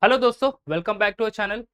Hello दोस्तों, welcome back to a channel.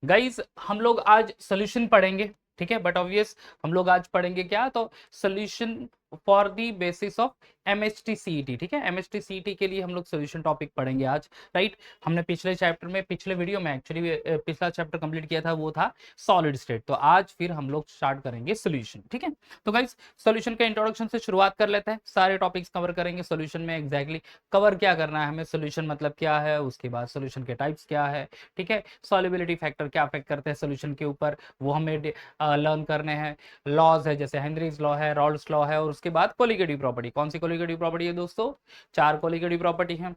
Guys, हम लोग आज सोल्यूशन पढ़ेंगे। ठीक है, बट ऑब्वियस हम लोग आज पढ़ेंगे क्या, तो solution for the basis of MHT CET. ठीक है, एमएचटी सीईटी के लिए हम लोग सोल्यूशन टॉपिक पढ़ेंगे आज। राइट, हमने पिछले चैप्टर में, पिछले वीडियो में एक्चुअली पिछला चैप्टर कंप्लीट किया था, वो था सॉलिड स्टेट। तो आज फिर हम लोग स्टार्ट करेंगे सोल्यूशन। ठीक है, तो गाइज सोल्यूशन के इंट्रोडक्शन से शुरुआत कर लेते हैं। सारे टॉपिक्स कवर करेंगे सोल्यूशन में। एग्जैक्टली कवर क्या करना है हमें, सोल्यूशन मतलब क्या है, उसके बाद सोल्यूशन के टाइप्स क्या है। ठीक है, सॉल्युबिलिटी फैक्टर क्या अफेक्ट करते हैं सोल्यूशन के ऊपर, वो हमें लर्न करने हैं। लॉज है, जैसे हेनरीज लॉ है, रॉल्स लॉ है, और उसके बाद कोलिगेटिव प्रॉपर्टी। कौन सी कोलिगेटिव प्रॉपर्टी है दोस्तों? चार कोलिगेटिव प्रॉपर्टी है,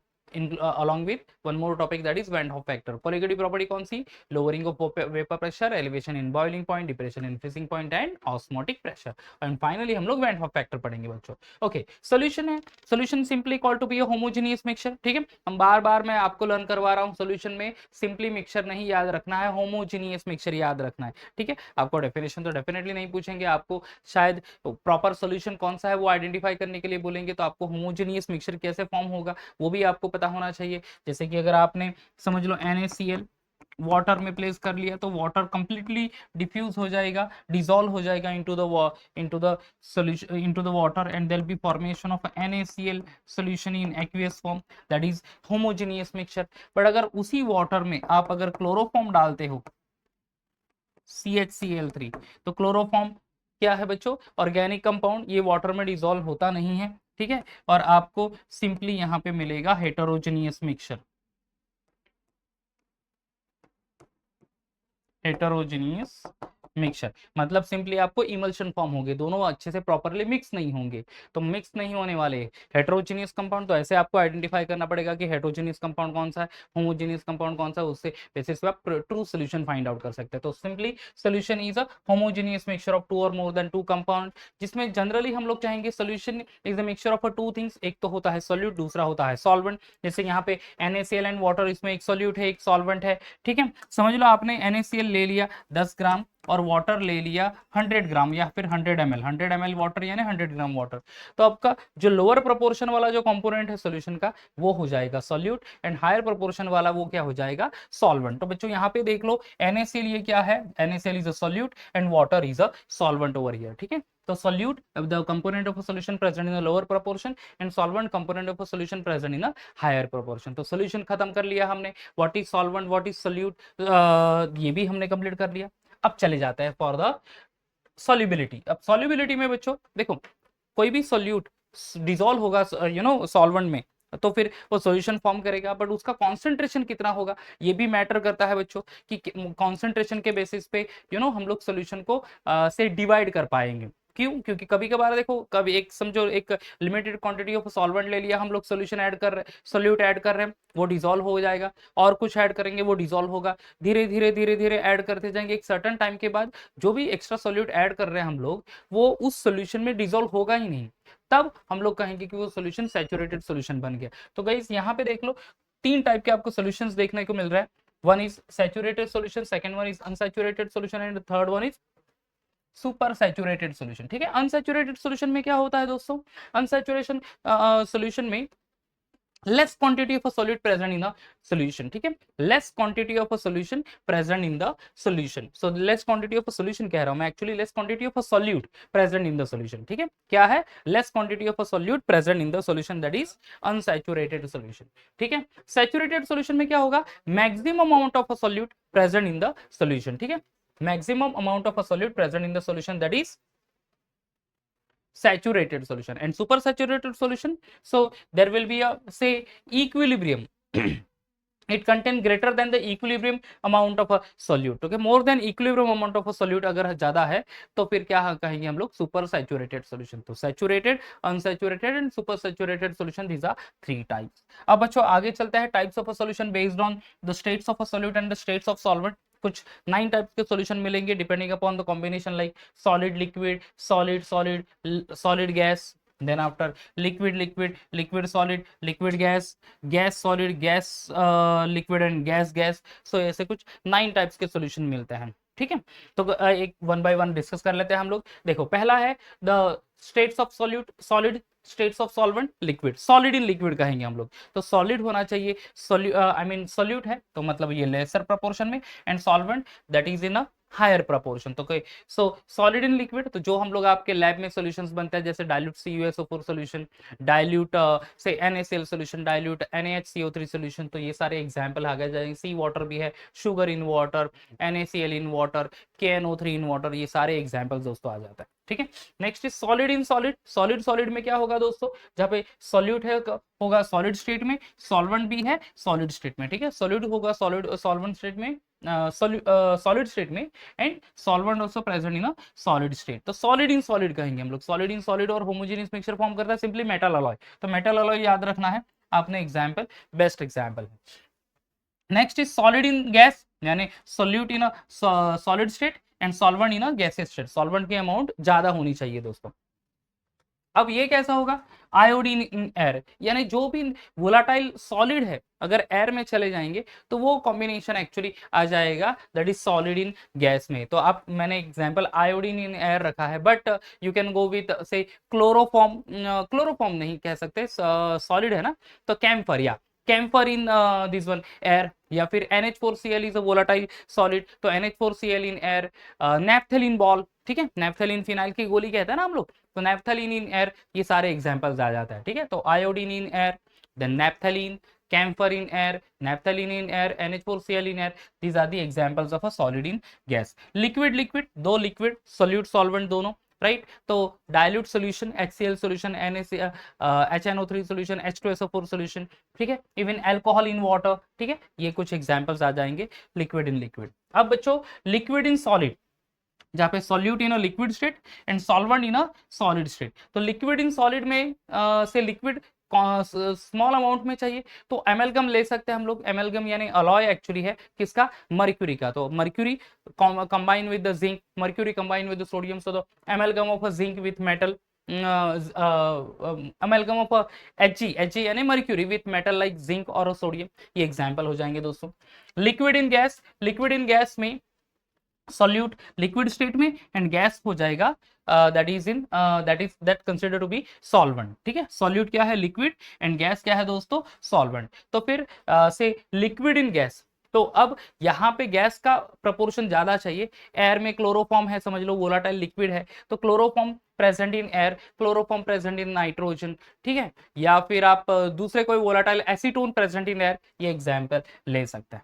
along with one more topic, that is Van Hoff factor. Colligative property कौन सी? Lowering of vapor pressure, elevation in boiling point, depression in freezing point and osmotic pressure. And finally हम लोग Van Hoff factor पढ़ेंगे बच्चों। Okay, solution है, solution simply called to be a homogeneous mixture। ठीक है, हम बार बार मैं आपको लर्न करवा रहा हूँ, सोल्यूशन में सिंपली मिक्सचर नहीं याद रखना है, होमोजीनियस मिक्सचर याद रखना है। ठीक है, आपको डेफिनेशन तो डेफिनेटली नहीं पूछेंगे, आपको शायद प्रॉपर सोल्यूशन कौन सा है वो आइडेंटिफाई करने के लिए बोलेंगे। तो आपको होमोजीनियस मिक्सचर कैसे फॉर्म होगा वो भी आपको पता होना चाहिए। जैसे कि अगर आपने समझ लो NaCl वाटर में प्लेस कर लिया, तो वाटर कंप्लीटली डिफ्यूज हो जाएगा, डिसॉल्व हो जाएगा into the solution, into the water, and there be formation of NaCl solution in aqueous form, that is homogeneous mixture. But अगर उसी वाटर में आप अगर क्लोरोफॉर्म डालते हो, CHCl3, तो क्लोरोफॉर्म क्या है बच्चों? ऑर्गेनिक कंपाउंड, ये वाटर में डिसॉल्व होता नहीं है। ठीक है, और आपको सिंपली यहाँ पे मिलेगा हेटेरोजेनियस मिक्सचर, हेटेरोजेनियस मिक्सचर। मतलब सिंपली आपको इमल्शन फॉर्म होंगे, दोनों अच्छे से प्रॉपरली मिक्स नहीं होंगे। तो मिक्स नहीं होने वाले हेटेरोजेनियस कंपाउंड, तो ऐसे आपको आइडेंटिफाई करना पड़ेगा कि हेटेरोजेनियस कंपाउंड कौन सा है, होमोजेनियस कंपाउंड कौन सा है। उससे बेसिस पे आप ट्रू सोल्यूशन फाइंड आउट कर सकते हैं। तो simply solution is a homogeneous mixture of two और मोर देन टू कंपाउंड, जिसमें जनरली हम लोग चाहेंगे solution is the mixture of two things. एक तो होता है सोल्यूट, दूसरा होता है सॉल्वेंट। जैसे यहाँ पे NaCl एंड वाटर, इसमें एक सोल्यूट है, एक सॉल्वेंट है। ठीक है, समझ लो आपने NaCl ले लिया 10 ग्राम और वाटर ले लिया 100 ग्राम, या फिर 100 ml वाटर यानी 100 ग्राम वाटर। तो आपका जो लोअर प्रोपोर्शन वाला जो कंपोनेंट है सोल्यूशन का, वो हो जाएगा सोल्यूट, एंड हायर प्रोपोर्शन वाला वो क्या हो जाएगा? सॉल्वेंट। तो बच्चों यहाँ पे देख लो, NaCl ये क्या है? NaCl is a solute and water is a solvent over here. ठीक है, तो solute the component of a solution present in the lower proportion, and solvent component of a solution present in a higher proportion. तो solution खत्म कर लिया हमने, what is solvent, what is solute, ये भी हमने कंप्लीट कर लिया। अब चले जाते हैं फॉर द सॉल्युबिलिटी। अब सॉल्युबिलिटी में बच्चों देखो, कोई भी सोल्यूट डिसॉल्व होगा सॉल्वेंट में, तो फिर वो सॉल्यूशन फॉर्म करेगा, बट उसका कॉन्सेंट्रेशन कितना होगा ये भी मैटर करता है बच्चों, कि कॉन्सेंट्रेशन के बेसिस पे हम लोग सॉल्यूशन को से डिवाइड कर पाएंगे। क्यों? क्योंकि कभी कभार देखो, कभी एक समझो एक लिमिटेड क्वांटिटी ऑफ सॉल्वेंट ले लिया हम लोग, सोल्यूशन ऐड कर रहे, सोल्यूट ऐड कर रहे हैं, वो डिसॉल्व हो जाएगा, और कुछ ऐड करेंगे वो डिसॉल्व होगा। धीरे धीरे धीरे धीरे ऐड करते जाएंगे, एक सर्टन टाइम के बाद जो भी एक्स्ट्रा सोल्यूट ऐड कर रहे हैं हम लोग, वो उस सोल्यूशन में डिसॉल्व होगा ही नहीं। तब हम लोग कहेंगे कि वो सोल्यूशन सैचुरेटेड सोल्यूशन बन गया। तो गाइस यहाँ पे देख लो, तीन टाइप के आपको सोल्यूशंस देखने को मिल रहा है। One is saturated solution, second one is unsaturated solution, and third one is super saturated solution. ठीक है, अनसैचुरेटेड सोल्यूशन में क्या होता है दोस्तों? अनसैचुरेशन सोल्यूशन में less quantity of a solute present in a solution। ठीक है, less quantity of a solution present in the solution। so less quantity of a solution कह रहा हूं मैं, actually less quantity of a solute present in the solution। ठीक है, क्या है? less quantity of a solute present in the solution, that is unsaturated solution। ठीक है, saturated solution में क्या होगा? maximum amount of a solute present in the solution। ठीक है, maximum amount of a solute present in the solution, that is saturated solution। and super saturated solution, so there will be a say equilibrium it contain greater than the equilibrium amount of a solute। okay, more than equilibrium amount of a solute अगर ज्यादा है, तो फिर क्या कहेंगे हम लोग? Super saturated solution. तो saturated, unsaturated and super saturated solution, these are three types. अब बच्चों आगे चलते हैं, types of a solution based on the states of a solute and the states of solvent. कुछ 9 टाइप्स के सॉल्यूशन मिलेंगे depending upon the combination, like solid liquid, solid solid, solid gas, then after liquid liquid, liquid solid, liquid gas, gas solid, gas liquid, and gas gas। so ऐसे कुछ 9 types के solution मिलते हैं। ठीक है। तो एक वन बाय वन डिस्कस कर लेते हैं हम लोग। देखो पहला है the states of solute solid, states of solvent liquid. Solid in liquid कहेंगे हम लोग, तो सॉलिड होना चाहिए, आई मीन सॉल्यूट है तो मतलब ये लेसर प्रपोर्शन में, and solvent that is in a higher proportion. तो कोई सो सॉलिड इन लिक्विड, तो जो हम लोग आपके लैब में सॉल्यूशंस बनते हैं जैसे डाइल्यूट CuSO4 सॉल्यूशन, डाइल्यूट से NaCl solution, dilute NaHCO3 solution, तो ये सारे एग्जांपल आ गए जाएंगे। सी वाटर भी है, sugar in water, NaCl in water, KNO3 in water, ये सारे एग्जांपल्स दोस्तों आ जाता है। ठीक है। Next is solid in solid. Solid solid में क्या होगा दोस्तों, जहाँ पे सॉल्यूट है होगा सॉलिड स्टेट में, सॉल्वेंट भी है सॉलिड स्टेट में। ठीक है, सॉलिड होगा सॉलिड सॉल्वेंट स्टेट में, सॉलिड स्टेट में, and solvent also present in a solid state. तो सॉलिड इन सॉलिड कहेंगे हम लोग। सॉलिड इन सॉलिड और होमोजेनियस मिक्सचर फॉर्म करता है सिंपली मेटल अलॉय, तो मेटल अलॉय याद रखना है आपने, एग्जांपल बेस्ट एग्जांपल है। Next is solid in gas, यानी solute in a solid state and solvent in a gaseous state. Solvent की अमाउंट ज्यादा होनी चाहिए दोस्तों। अब ये कैसा होगा, आयोडीन इन एयर, यानी जो भी वोलाटाइल सॉलिड है अगर एयर में चले जाएंगे तो वो कॉम्बिनेशन एक्चुअली आ जाएगा that is solid in gas में। तो आप मैंने एग्जांपल आयोडीन इन एयर रखा है, but you can go with say chloroform, chloroform नहीं कह सकते, सॉलिड है ना, तो कैम्फर, या camphor in this one air, या फिर NH4Cl is a volatile solid, तो NH4Cl इन एयर, नैप्थेलिन बॉल, ठीक है, नैप्थेलिन फिनाइल की गोली कहते हैं ना हम लोग, तो नैप्थेलिन इन एयर, ये सारे एग्जांपल्स आ जाता है। ठीक है, तो iodine in air, then naphthalene, camphor in air, naphthalene in air, NH4Cl in air, these are the examples of a solid in gas. Liquid liquid, दो liquid solute solvent दोनों, right, तो dilute solution HCl solution, HNO3 solution, H2SO4 solution, ठीक है, even alcohol in water, ठीक है, ये कुछ examples आ जाएंगे लिक्विड इन लिक्विड। अब बच्चों लिक्विड इन सॉलिड, जहाँ पे solute in a liquid state and solvent in a solid state. तो लिक्विड इन सॉलिड में से लिक्विड स्मॉल अमाउंट में चाहिए तो एमेल्गम ले सकते हैं हम लोग। एमेल्गम यानी अलॉय एक्चुअली है किसका, मर्क्यूरी का, तो mercury combine with the zinc, mercury combine with the sodium, so the amalgam of a zinc with metal, amalgam of Hg यानी mercury with metal like zinc और सोडियम, ये एग्जांपल हो जाएंगे दोस्तों। Liquid in gas, liquid in gas में solute liquid state में and gas हो जाएगा that consider to be solvent. ठीक है, सॉल्यूट क्या है, लिक्विड, एंड गैस क्या है दोस्तों, सॉल्वेंट। तो फिर से लिक्विड इन गैस, तो अब यहाँ पे गैस का प्रपोर्शन ज्यादा चाहिए। एयर में क्लोरोफॉर्म है, समझ लो वोलाटाइल लिक्विड है, तो chloroform present in air, chloroform present in nitrogen, ठीक है, या फिर आप दूसरे कोई volatile acetone present in air, ये एग्जाम्पल ले सकते हैं।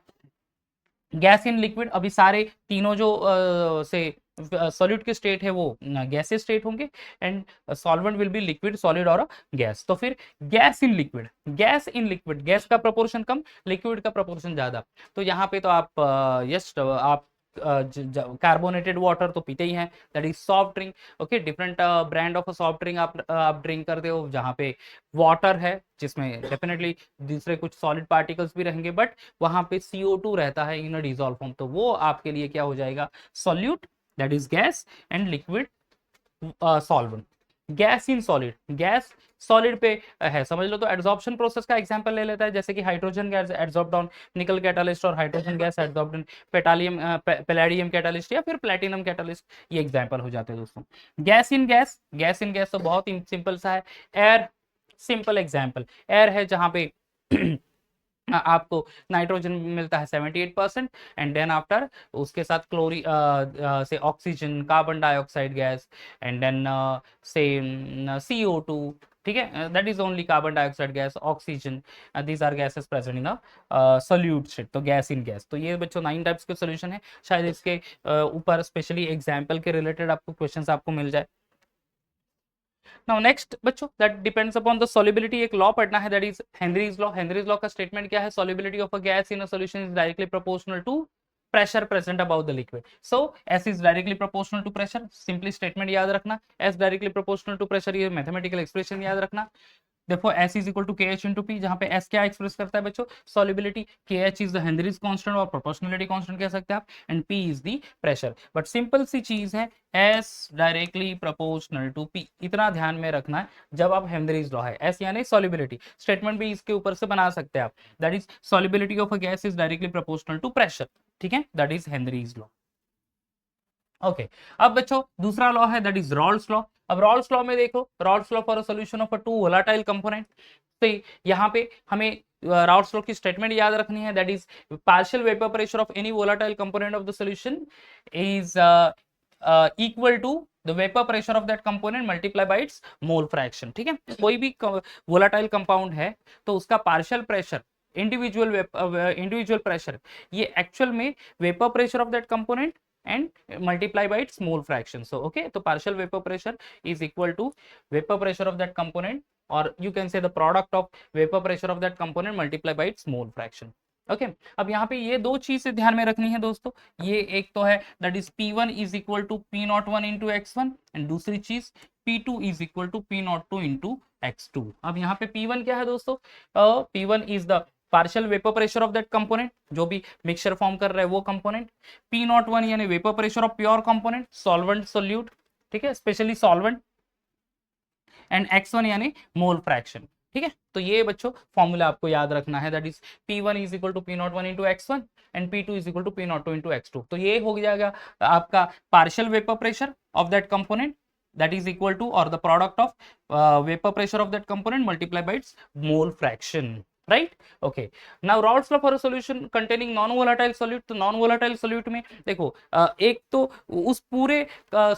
गैस इन लिक्विड, अभी सारे तीनों जो से सॉलिड के स्टेट है वो गैसेस स्टेट होंगे, and solvent will be liquid, solid और गैस। तो फिर gas in liquid, gas in liquid, gas का प्रपोर्शन कम, लिक्विड का प्रपोर्शन ज्यादा। तो यहाँ पे तो आप यस आप कार्बोनेटेड वाटर तो पीते ही हैं, that is soft drink. Okay, different brand of soft drink आप ड्रिंक करते हो जहाँ पे वाटर है, जिसमें डेफिनेटली दूसरे कुछ सॉलिड पार्टिकल्स भी रहेंगे, बट वहां पे CO2 रहता है इन डिजॉल्व फॉर्म, तो वो आपके लिए क्या हो जाएगा, solute, that is gas, and liquid solvent. Gas in solid, gas solid पे है, समझ लो, तो एड्सॉर्प्शन प्रोसेस का एग्जांपल ले लेता है, जैसे कि हाइड्रोजन गैस एड्सॉर्ब्ड ऑन निकल कैटालिस्ट, और हाइड्रोजन गैस एड्सॉर्ब्ड इन पेटालियम पैलेडियम कैटालिस्ट या फिर प्लेटिनम कैटालिस्ट, ये एग्जांपल हो जाते हैं दोस्तों। Gas in gas, gas in gas तो बहुत ही सिंपल सा है। एयर, सिंपल एग्जांपल, एयर है जहां पे आपको नाइट्रोजन मिलता है 78%, एंड देन आफ्टर उसके साथ क्लोरी से oxygen, carbon dioxide gas, and then say CO2, ठीक है, that is only carbon dioxide gas, oxygen, these are gases present in solute state. तो गैस इन गैस, तो ये बच्चों 9 टाइप्स के सोल्यूशन है, शायद इसके ऊपर स्पेशली एग्जाम्पल के रिलेटेड आपको क्वेश्चंस आपको मिल जाए। नाउ नेक्स्ट बच्चों, that depends upon the solubility, एक लॉ पढ़ना है, that is Henry's law. Henry's law का स्टेटमेंट क्या है, solubility of a gas in a solution is directly proportional to pressure present above the liquid. So S is directly proportional to pressure, simply statement याद रखना, S directly proportional to pressure, ये mathematical expression याद रखना। देखो S is equal to KH into P, जहां पे S क्या express करता है बच्चों, solubility, KH is the Henry's constant और प्रोपोर्शनलिटी कांस्टेंट कह सकते हैं आप, and P is the pressure. But simple सी चीज है, S directly proportional to P, इतना ध्यान में रखना है जब आप हेनरीज लॉ है, S यानी सॉल्युबिलिटी, स्टेटमेंट भी इसके ऊपर से बना सकते हैं आप, that is solubility of a gas is directly proportional to pressure, ठीक है, that is Henry's law. Okay अब बच्चों दूसरा लॉ है दैट इज रॉल्स लॉ। अब रॉल्स लॉ में देखो, Raoult's law for a solution of a two volatile component, तो यहाँ पे हमें रॉल्स लॉ की स्टेटमेंट याद रखनी है that is partial vapour pressure of any volatile component of the solution is equal to the vapour pressure of that component multiply by its mole fraction. ठीक है, कोई भी वोलाटाइल कंपाउंड है तो उसका पार्शियल प्रेशर, इंडिविजुअल प्रेशर, ये actual में vapour pressure of that component and multiply by its mole fraction. So okay, so partial vapor pressure is equal to vapor pressure of that component, or you can say the product of vapor pressure of that component multiply by its mole fraction. Okay अब यहाँ पे ये दो चीजें ध्यान में रखनी है दोस्तों। ये एक तो है that is P1 is equal to P01 into x1 and दूसरी चीज P2 is equal to P02 into x2। अब यहाँ पे P1 क्या है दोस्तों? P1 is the partial vapour pressure of that component, जो भी मिक्सचर फॉर्म कर रहा है वो कंपोनेंट। P01 यानी vapour pressure of pure component, solvent solute, ठीक है, स्पेशली सॉल्वेंट, एंड x1 यानी मोल फ्रैक्शन। ठीक है, तो ये बच्चों फॉर्मूला आपको याद रखना है that is P1 is equal to P01 into x1 and P2 is equal to P02 into x2। तो ये हो जाएगा आपका partial vapour pressure of that component that is equal to or the product of vapor pressure of that component multiplied by its mole fraction, right? Okay, now Raoult's law for a solution containing non volatile solute, तो non volatile solute में देखो एक तो उस पूरे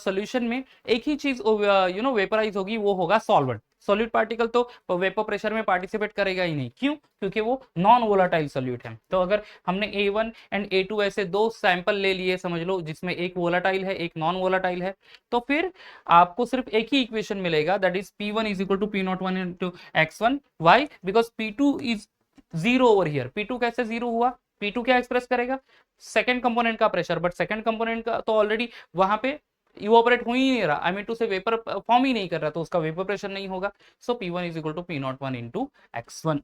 solution में एक ही चीज वेपराइज होगी, वो होगा सॉल्वेंट। सोल्यूट पार्टिकल तो वेपर प्रेशर में पार्टिसिपेट करेगा ही नहीं, क्यों? क्योंकि वो नॉन वोलाटाइल सोल्यूट है। तो अगर हमने A1 एंड A2 ऐसे दो सैंपल ले लिए समझ लो, जिसमें एक वोलाटाइल है एक नॉन वोलाटाइल है, तो फिर आपको सिर्फ एक ही इक्वेशन मिलेगा that is P1 is equal to P01 into x1। Why? Because P2 is zero over here. P2 कैसे जीरो हुआ? P2 क्या एक्सप्रेस करेगा? सेकेंड कंपोनेंट का प्रेशर, बट सेकेंड कंपोनेंट का तो ऑलरेडी वहां पे इवोपरेट हो ही नहीं रहा, आई मीन टू से वेपर फॉर्म ही नहीं कर रहा, तो उसका वेपर प्रेशर नहीं होगा। So P1 is equal to P01 into x1।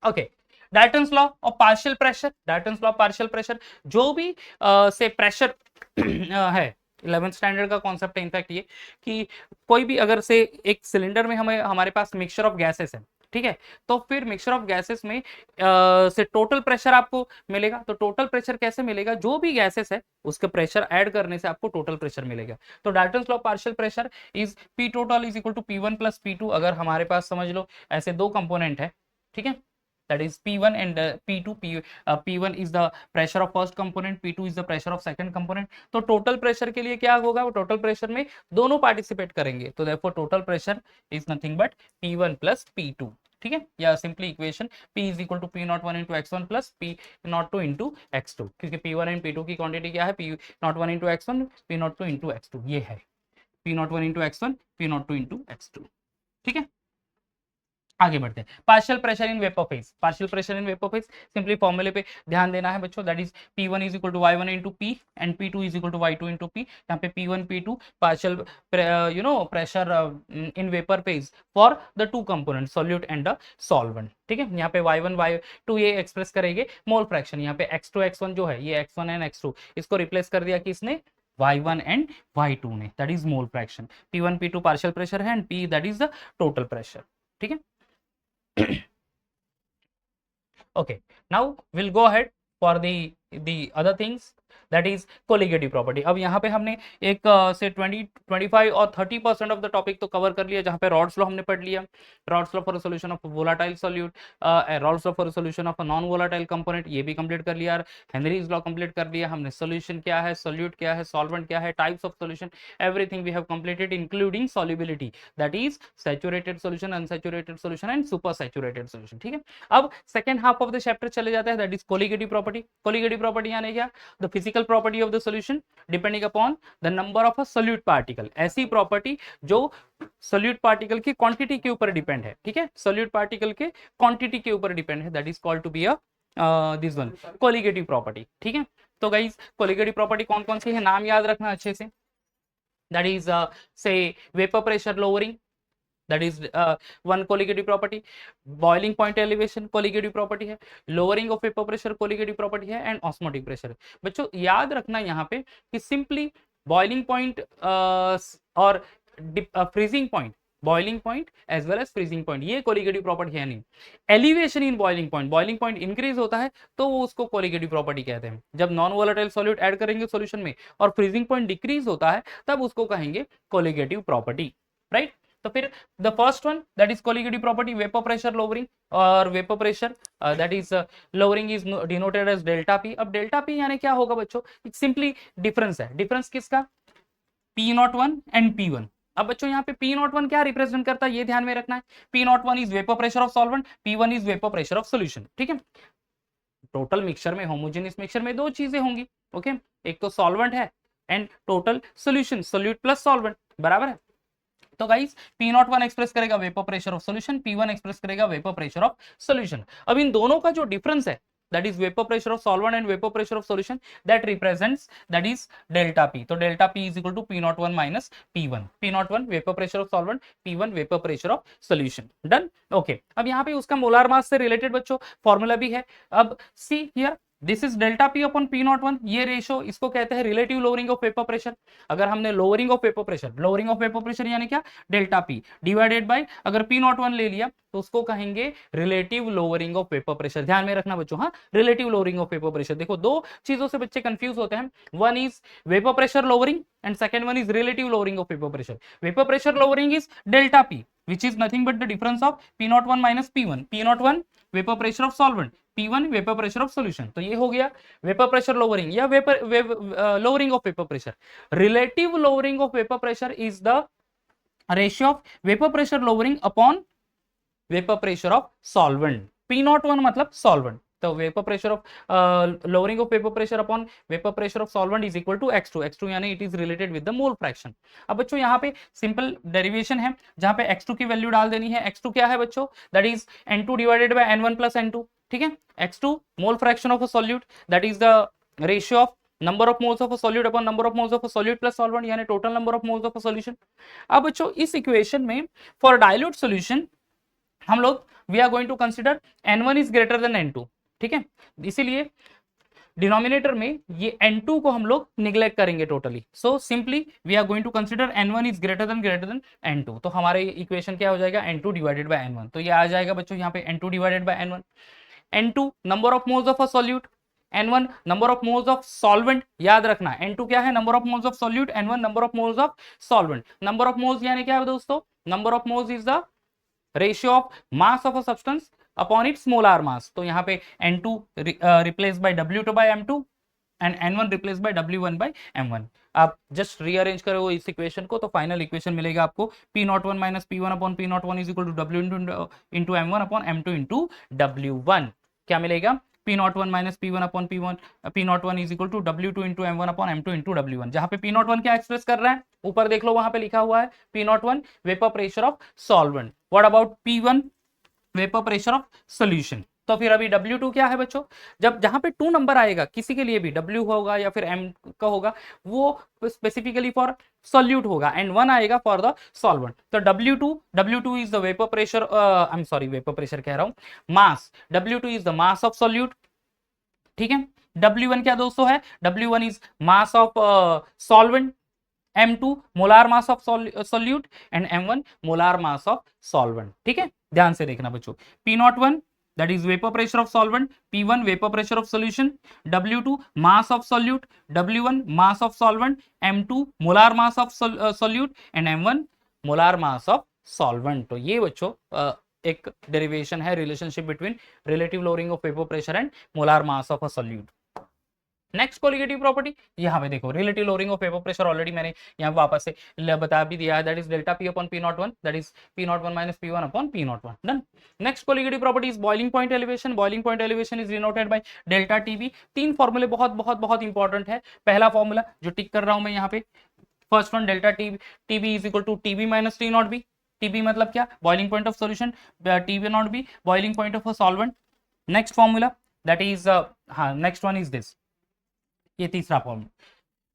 Okay, Dalton's law of partial pressure, Dalton's law of partial pressure, जो भी से प्रेशर है, 11th स्टैंडर्ड का कॉन्सेप्ट है इनफैक्ट ये, कि कोई भी अगर से एक सिलेंडर में हमारे पास मिक्सचर ऑफ गैसेस है, ठीक है, तो फिर मिक्सचर ऑफ गैसेस में से टोटल प्रेशर आपको मिलेगा। तो टोटल प्रेशर कैसे मिलेगा? जो भी गैसेस है उसके प्रेशर ऐड करने से आपको टोटल प्रेशर मिलेगा। तो Dalton's law of partial pressure is P total is equal to P1 plus P2। अगर हमारे पास समझ लो ऐसे दो कंपोनेंट है, ठीक है, that is P1 and P2, P1 is the pressure of first component, P2 is the pressure of second component। तो total pressure के लिए क्या होगा? वो टोटल प्रेशर में दोनों पार्टिसिपेट करेंगे, तो therefore total pressure is nothing but P1 plus P2। ठीक है, या simply equation P is equal to P01 into x1 plus P02 into x2, क्योंकि P1 एंड P2 की क्वांटिटी क्या है? P01 into x1, P02 into x2, ये है P01 into x1, P02 into x2। ठीक है, आगे बढ़ते हैं। Partial pressure in vapour phase, partial pressure in vapour phase simply फॉर्मूले पे ध्यान देना है बच्चों, that is P1 is equal to Y1 into P and P2 is equal to Y2 into P। यहाँ पे P1 P2 partial pressure in vapour phase for the two component solute and the solvent. ठीक है, यहाँ पे Y1 Y2 ये express करेंगे mole fraction. यहाँ पे X2 X1 जो है, ये X1 एंड X2, इसको रिप्लेस कर दिया किसने? Y1 एंड Y2 ने, that is mole fraction. P1 P2 partial pressure है and P that is the total pressure. ठीक है, okay, now we'll go ahead for the other things, that is colligative property। अब यहाँ पे हमने एक से 25 और 30% ऑफ द टॉपिक तो कवर कर लिया, जहाँ पे रॉड्स लॉ हमने पढ़ लिया, rods law for solution of volatile solute, rods law for solution of non volatile component, ये भी कंप्लीट कर लिया, हेनरीज लॉ कंप्लीट कर लिया हमने, सॉल्यूशन क्या है, सॉल्यूट क्या है, सॉल्वेंट क्या है, types of solution, everything we have completed including solubility, that is saturated solution, unsaturated solution and super saturated solution. ठीक है, अब second half of the chapter चले जाते हैं, that is colligative property. Colligative property यानी क्या? The physical property of the solution depending upon the number of a solute particle. ऐसी property जो सोल्यूट पार्टिकल की क्वांटिटी के ऊपर डिपेंड है। ठीक है, सोल्यूट पार्टिकल के क्वांटिटी के ऊपर डिपेंड है, that is called to be a this one colligative property. ठीक है, तो गाइस कोलिगेटिव प्रॉपर्टी कौन कौन सी है, नाम याद रखना अच्छे से, दैट इज से vapour pressure lowering, that is one colligative property, boiling point elevation colligative property है, lowering of vapor pressure colligative property है, and osmotic pressure। बच्चों याद रखना यहाँ पे कि simply boiling point और freezing point boiling point as well as freezing point, ये कोलिगेटिव प्रॉपर्टी है नहीं। Elevation in boiling point increase होता है तो वो उसको कोलिगेटिव प्रॉपर्टी कहते हैं। जब नॉन वोलेटाइल सॉल्यूट ऐड करेंगे सॉल्यूशन में और फ्रीजिंग पॉइंट डिक्रीज होता है तब उसको कहेंगे कोलिगेटिव प्रॉपर्टी, राइट। तो फिर the first one that is colligative property vapour pressure lowering, और vapour pressure that is lowering is denoted as delta P. अब डेल्टा पी यानी क्या होगा बच्चों, सिंपली डिफरेंस है, डिफरेंस किसका, P01 एंड P1। अब बच्चों यहाँ पे P01 क्या रिप्रेजेंट करता है ये ध्यान में रखना है। P01 is vapour pressure of solvent, P1 is vapour pressure of solution, ठीक है। टोटल मिक्सचर में, होमोजेनियस मिक्सचर में दो चीजें होंगी, ओके, एक तो सॉल्वेंट है and total solution, solute plus solvent, बराबर है। तो गाइस P01 एक्सप्रेस करेगा vapour pressure of solution, P1 express करेगा वेपर प्रेशर ऑफ सॉल्यूशन। अब इन दोनों का जो डिफरेंस है that is vapor pressure of solvent and vapor pressure of solution that represents that is delta P. तो delta P is equal to P01 minus P1, P01 vapor pressure of solvent, P1 vapor pressure of solution, done, okay। अब यहाँ पे उसका molar mass से related बच्चों formula भी है। अब see here this is delta P upon P01, ये रेशो इसको कहते हैं relative lowering of vapour pressure. अगर हमने लोअरिंग ऑफ वेपर प्रेशर यानी क्या, डेल्टा पी डिवाइडेड बाय अगर P01 ले लिया तो उसको कहेंगे relative lowering of vapour pressure. ध्यान में रखना बच्चों, हाँ, relative lowering of vapour pressure. देखो दो चीजों से बच्चे कंफ्यूज होते हैं, one is vapour pressure lowering and second one is relative lowering of vapour pressure. Vapour pressure lowering is delta P which is nothing but the difference of P01 minus P1, P01 vapor pressure of solvent, P1 vapor pressure of solution। तो ये हो गया vapour pressure lowering या lowering of vapour pressure. Relative lowering of vapour pressure is the ratio of vapour pressure lowering upon vapour pressure of solvent. P01 मतलब solvent, तो vapour pressure of lowering of vapour pressure upon vapour pressure of solvent is equal to x2 यानी it is related with the mole fraction. अब बच्चों यहाँ पे simple derivation है जहां पे x2 की वैल्यू डाल देनी है। x2 क्या है बच्चों, that is n2 divided by n1 plus n2, ठीक है। x2 mole fraction of a solute that is the ratio of number of moles of a solute upon number of moles of a solute plus solvent यानी total number of moles of a solution. अब बच्चों इस equation में for dilute solution हम लोग we are going to consider n1 is greater than n2, ठीक है। इसीलिए डिनोमिनेटर में ये n2 को हम लोग निग्लेक्ट करेंगे totally. So simply we are going to consider n1 is greater than n2। तो हमारे इक्वेशन क्या हो जाएगा, n2 डिवाइडेड बाय n1। तो ये आ जाएगा बच्चों यहाँ पे n2 divided by n1। n2 number of moles of a solute, n1 number of moles of solvent. याद रखना n2 क्या है, number of moles of solute, n1 number of moles of solvent. Number of moles यानी क्या है दोस्तों, number of moles is the ratio of mass of a substance upon its molar mass. तो यहाँ पे n2 replace by W2 by M2 and n1 replace by W1 by M1। आप just rearrange करो इस इक्वेशन को तो final equation मिलेगा आपको P01 minus P1 upon P01 is equal to W into M1 upon M2 into W1। क्या मिलेगा, P01 minus P1 upon P01 is equal to W2 into M1 upon M2 into W1। जहां पे P01 क्या express कर रहा है, ऊपर देख लो वहां पे लिखा हुआ है P01 vapour pressure of solvent. What about P1 vapour pressure of solution. तो फिर अभी W2 क्या है बच्चों, जब जहां पे 2 नंबर आएगा किसी के लिए भी W होगा या फिर M का होगा वो स्पेसिफिकली फॉर सॉल्यूट होगा एंड 1 आएगा फॉर द सॉल्वेंट। तो W2 is the vapour pressure, I am sorry vapour pressure कह रहा हूं, मास। W2 is the mass of solute, ठीक है। W1 क्या दोस्तों है, W1 is mass of solvent, M2 molar mass of solute and M1 molar mass of solvent, ठीक है। ध्यान से देखना बच्चों, P01 that is vapor pressure of solvent, P1 vapor pressure of solution, W2 mass of solute, W1 mass of solvent, M2 molar mass of solute and M1 molar mass of solvent। तो ये बच्चों एक derivation है relationship between relative lowering of vapour pressure and molar mass of a solute. Next colligative property यहाँ पे देखो, relative lowering of vapour pressure already मैंने यहाँ वापस से बता भी दिया है, that is delta P upon P01, that is P01 minus P1 upon P01, done. Next colligative property is boiling point elevation. Boiling point elevation is denoted by delta TB. 3 फॉर्मूले बहुत बहुत बहुत इंपॉर्टेंट है। पहला फॉर्मूला जो टिक कर रहा हूं मैं यहाँ पे, first one delta TB is equal to TB minus T naught B. TB मतलब क्या, boiling point of solution, TB naught B boiling point of a solvent. Next formula that is हाँ नेक्स्ट वन इज दिस, ये तीसरा formula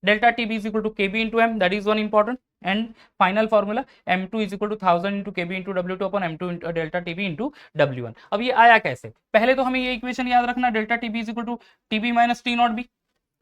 delta TB is equal to KB into M, that is one important. And final formula M2 is equal to 1000 into KB into W2 upon M2 delta TB into W1। अब ये आया कैसे, पहले तो हमें ये इक्वेशन याद रखना, delta TB is equal to TB minus T naught B,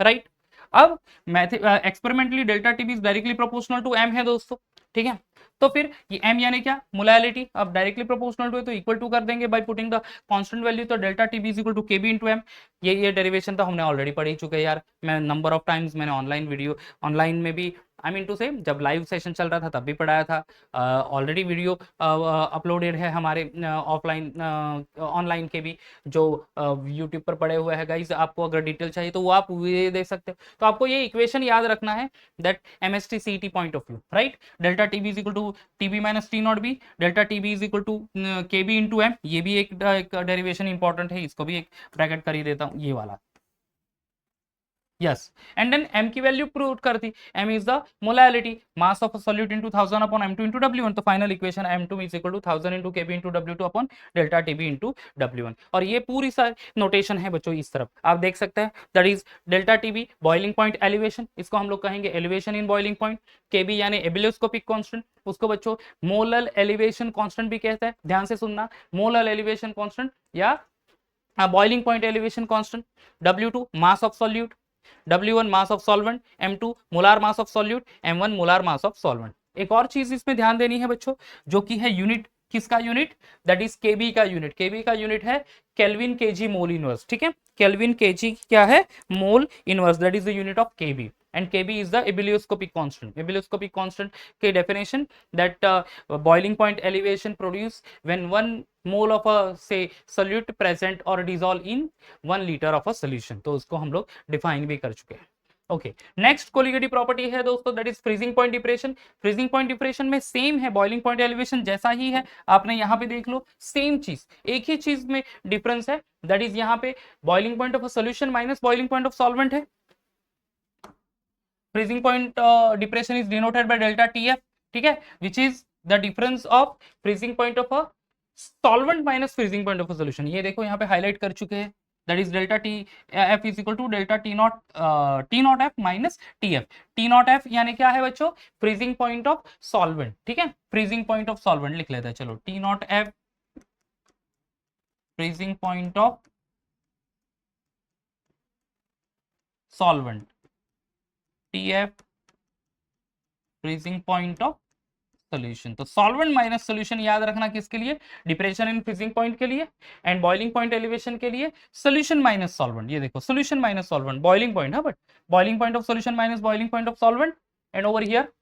right. अब experimentally delta TB is directly proportional to M है दोस्तों, ठीक है। तो फिर ये m यानी क्या, मोलैलिटी, अब डायरेक्टली प्रोपोर्शनल टू है तो इक्वल टू कर देंगे by putting the constant value, तो delta T B is equal to K B into M. ये डेरिवेशन तो हमने ऑलरेडी पढ़ ही चुके हैं यार, मैं नंबर ऑफ टाइम्स मैंने ऑनलाइन में भी, आई मीन टू से जब लाइव सेशन चल रहा था तब भी पढ़ाया था। ऑलरेडी वीडियो अपलोडेड है हमारे ऑफलाइन ऑनलाइन के भी, जो यूट्यूब पर पड़े हुए हैं गाइस, आपको अगर डिटेल चाहिए तो वो आप ये देख सकते हो। तो आपको ये इक्वेशन याद रखना है, that MST CET point of view, right, delta T B is equal to T B minus T naught B, delta T B is equal to K B into M, ये भी एक डेरिवेशन इंपॉर्टेंट है, इसको भी एक bracket कर ही देता हूँ, ये वाला, यस। एंड देन m की वैल्यू प्रूव कर दी, m is the molality, mass of solute into 1000 upon m2 into w1, तो final equation m2 is equal to 1000 into kb into w2 upon delta tb into w1। और ये पूरी सारी notation है बच्चों, इस तरफ आप देख सकते हैं, that is delta tb boiling point elevation, इसको हम लोग कहेंगे elevation in boiling point, kb यानी एबिलियोस्कोपिक कांस्टेंट, उसको बच्चों मोलर एलिवेशन कांस्टेंट भी कहते हैं, ध्यान से सुनना, मोलर एलिवेशन कांस्टेंट या boiling point elevation constant, w2 mass of solute, W1 mass of solvent, M2 molar mass of solute, M1 molar mass of solvent. एक और चीज इसमें ध्यान देनी है बच्चों, जो कि है यूनिट, किसका यूनिट, दैट इज केबी का यूनिट, केबी का यूनिट है केल्विन केजी मोल इनवर्स, ठीक है, केल्विन केजी क्या है, mole inverse, that is the unit of KB, and kb is the ebullioscopic constant, ebullioscopic constant के definition, that boiling point elevation produced when 1 mole of a say solute present or dissolve in 1 liter of a solution, तो उसको हम लोग define भी कर चुके हैं। Okay, next colligative property है दोस्तों, that is freezing point depression. Freezing point depression में सेम है, बॉइलिंग पॉइंट एलिवेशन जैसा ही है, आपने यहाँ पे देख लो सेम चीज, एक ही चीज में डिफरेंस है, दैट इज यहाँ पे boiling point of a solution minus boiling point of solvent है। freezing point depression is denoted by delta TF, ठीक है, which is the difference of freezing point of a solvent minus freezing point of a solution। ये देखो यहाँ पे highlight कर चुके हैं, that is delta T F is equal to delta T naught F minus TF। T naught F यानी क्या है बच्चों, freezing point of solvent, ठीक है, freezing point of solvent लिख लेते हैं, चलो T naught F freezing point of solvent, TF freezing point of solution. तो सॉल्वेंट माइनस सोल्यूशन याद रखना किसके लिए, डिप्रेशन इन फ्रीजिंग पॉइंट के लिए, एंड बॉइलिंग पॉइंट एलिवेशन के लिए सोल्यूशन माइनस सॉल्वेंट, ये देखो solution minus solvent, boiling point है, but boiling point of solution minus boiling point of solvent, and over here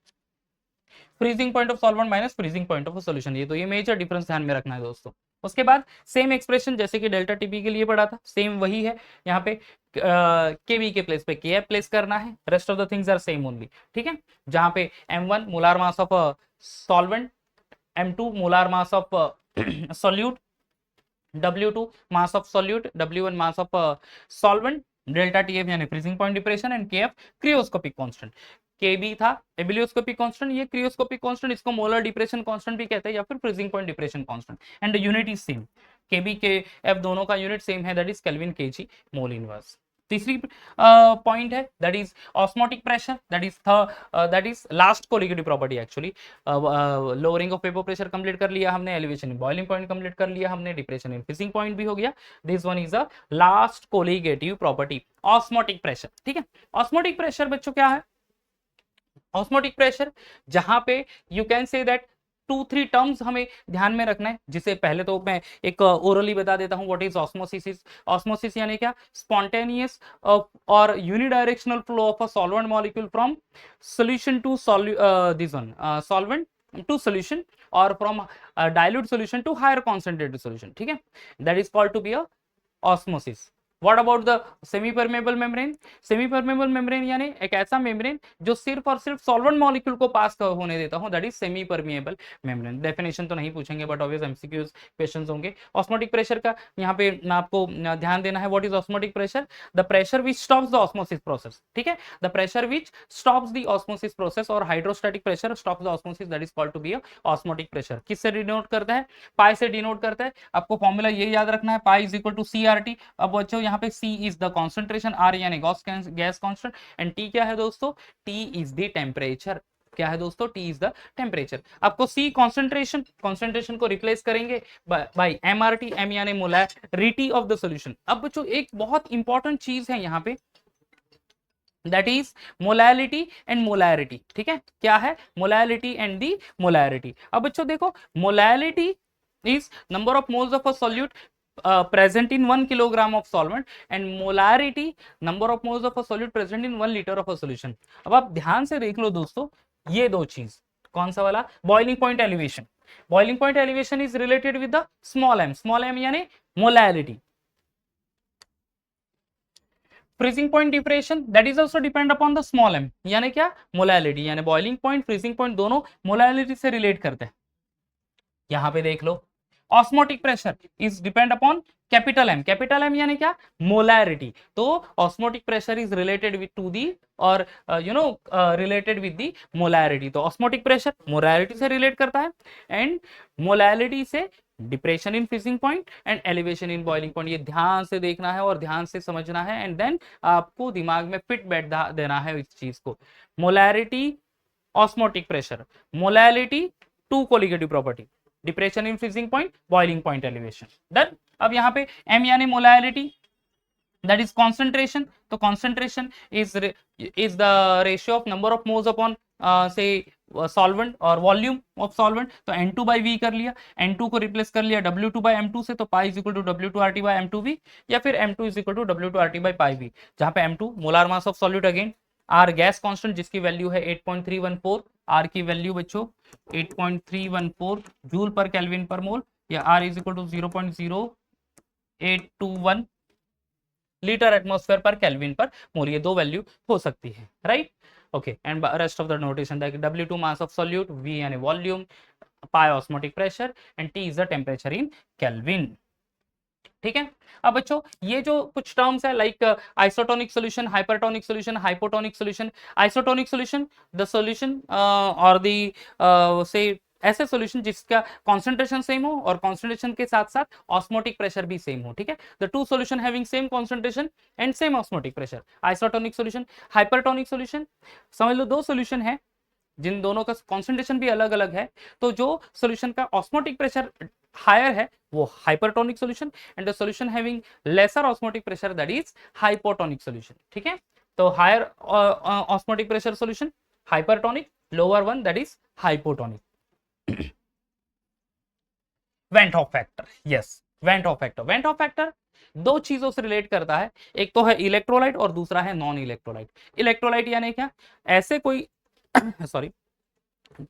freezing point of solvent minus freezing point of solution. ये तो ये major difference ध्यान में रखना है दोस्तों। उसके बाद सेम एक्सप्रेशन जैसे कि डेल्टा टीबी के लिए पढ़ा था, सेम वही है, यहाँ पे केबी के प्लेस पे के एफ प्लेस करना है, rest of the things are same only, ठीक है, जहाँ पे m1 molar mass of solvent, m2 molar mass of solute, w2 mass of solute, w1 mass of solvent, delta TF यानी freezing point depression, and KF cryoscopic constant. KB था ebullioscopic constant, ये cryoscopic constant, इसको molar depression constant भी कहते हैं या फिर freezing point depression constant, and the unit is same, KB के एफ दोनों का यूनिट सेम है, that is kelvin KG mole inverse. तीसरी पॉइंट है that is osmotic pressure, that is last colligative property actually. Lowering of vapour pressure complete कर लिया हमने, elevation in boiling point complete कर लिया हमने, डिप्रेशन इन फ्रीजिंग पॉइंट भी हो गया, this one is a last colligative property, osmotic pressure, ठीक है। ऑस्मोटिक प्रेशर बच्चों क्या है, ऑस्मोटिक प्रेशर जहां पे you can say that 2-3 terms हमें ध्यान में रखना है, जिसे पहले तो मैं एक ओरली बता देता हूं, व्हाट इज ऑस्मोसिस। ऑस्मोसिस यानी क्या, स्पॉन्टेनियस और unidirectional flow of a solvent molecule from solution to this one solvent to solution, और from dilute solution to higher concentrated solution, ठीक है, that is called to be a osmosis. What about the semi permeable membrane, semi permeable membrane यानी एक ऐसा membrane जो सिर्फ और सिर्फ सॉल्वेंट मॉलिक्यूल को पास होने देता हूं, that is semi permeable membrane. Definition तो नहीं पूछेंगे बट ऑब्वियस एमसीक्यूज क्वेश्चंस होंगे। ऑस्मोटिक प्रेशर का यहाँ पे आपको ध्यान देना है, what is osmotic pressure, the pressure which stops the osmosis process, ठीक है, the pressure which stops the osmosis process, और hydrostatic pressure stops the osmosis, that is called to be a osmotic pressure. किससे denote करता है, पाई से denote करता है, आपको फॉर्मूला ये याद रखना है, pi is equal to CRT। अब बच्चों यहाँ पे C is the concentration, R यानी गैस कांस्टेंट, एंड T क्या है दोस्तों, T इज द टेम्परेचर, क्या है दोस्तों, T इज द टेम्परेचर। आपको C कॉन्सेंट्रेशन को रिप्लेस करेंगे बाय MRT, M यानी मोलैरिटी ऑफ द सॉल्यूशन। अब बच्चों एक बहुत इंपॉर्टेंट चीज है यहाँ पे, that is molality and molarity. ठीक है, क्या है मोलैलिटी एंड दी मोलैरिटी। अब बच्चों देखो, molality is number of moles of a solute present in 1 kilogram of solvent and molarity number of moles of a solute present in 1 liter of a solution। अब आप ध्यान से देख लो दोस्तों, ये दो चीज कौन सा वाला, boiling point elevation. Boiling point elevation is related with the small M यानी molarity. Freezing point depression that is also depend upon the small M यानी क्या, मोलैलिटी। यानी बॉइलिंग पॉइंट फ्रीजिंग पॉइंट दोनों मोलैलिटी से रिलेट करते हैं। यहां पे देख लो, osmotic pressure is depend upon capital M यानी क्या, मोलैरिटी। तो osmotic pressure is related with to the और रिलेटेड विद दी मोलैरिटी। तो ऑस्मोटिक प्रेशर मोलैरिटी से रिलेट करता है एंड मोलैलिटी से depression in freezing point and elevation in boiling point. ये ध्यान से देखना है और ध्यान से समझना है एंड देन आपको दिमाग में फिट बैठ देना है इस चीज को। Molarity, osmotic pressure, molality, two colligative property, depression in freezing point, boiling point elevation, done. अब यहाँ पे m यानी मोलैलिटी, that is concentration। तो concentration is the ratio of number of moles upon say solvent और volume of solvent। तो n2 by v कर लिया, n2 को रिप्लेस कर लिया w2 by m2 से, तो pi is equal to w2 by m2v या फिर m2 is equal to w2 by pi v, जहाँ पे m2 molar mass of solute, again r gas constant जिसकी वैल्यू है 8.314, r की वैल्यू बच्चों 8.314 जूल पर केल्विन पर मोल, या r is equal to 0.0821 litre atmosphere पर केल्विन पर मोल। ये दो वैल्यू हो सकती है, right. Okay, and rest of the notation that W2 mass of solute, V यानी volume, pi osmotic pressure and T is the temperature in kelvin. ठीक है, अब बच्चों ये जो कुछ टर्म्स है like isotonic solution, hypertonic solution, hypotonic solution. Isotonic solution the solution और द से ऐसे सॉल्यूशन जिसका कॉन्सेंट्रेशन सेम हो और कॉन्सेंट्रेशन के साथ साथ ऑस्मोटिक प्रेशर भी सेम हो। ठीक है, the two solution having same concentration and same osmotic pressure, isotonic solution. Hypertonic solution समझ लो दो सॉल्यूशन है जिन दोनों का कॉन्सेंट्रेशन भी अलग अलग है, तो जो सॉल्यूशन का ऑस्मोटिक प्रेशर हायर है वो hypertonic solution and the solution having lesser osmotic pressure that is hypotonic solution. ठीक है, तो higher osmotic pressure solution hypertonic, lower one that is hypotonic. Van't Hoff factor, yes van't Hoff factor. Van't Hoff factor दो चीजों से relate करता है, एक तो है इलेक्ट्रोलाइट और दूसरा है नॉन इलेक्ट्रोलाइट। इलेक्ट्रोलाइट यानी क्या, ऐसे कोई सॉरी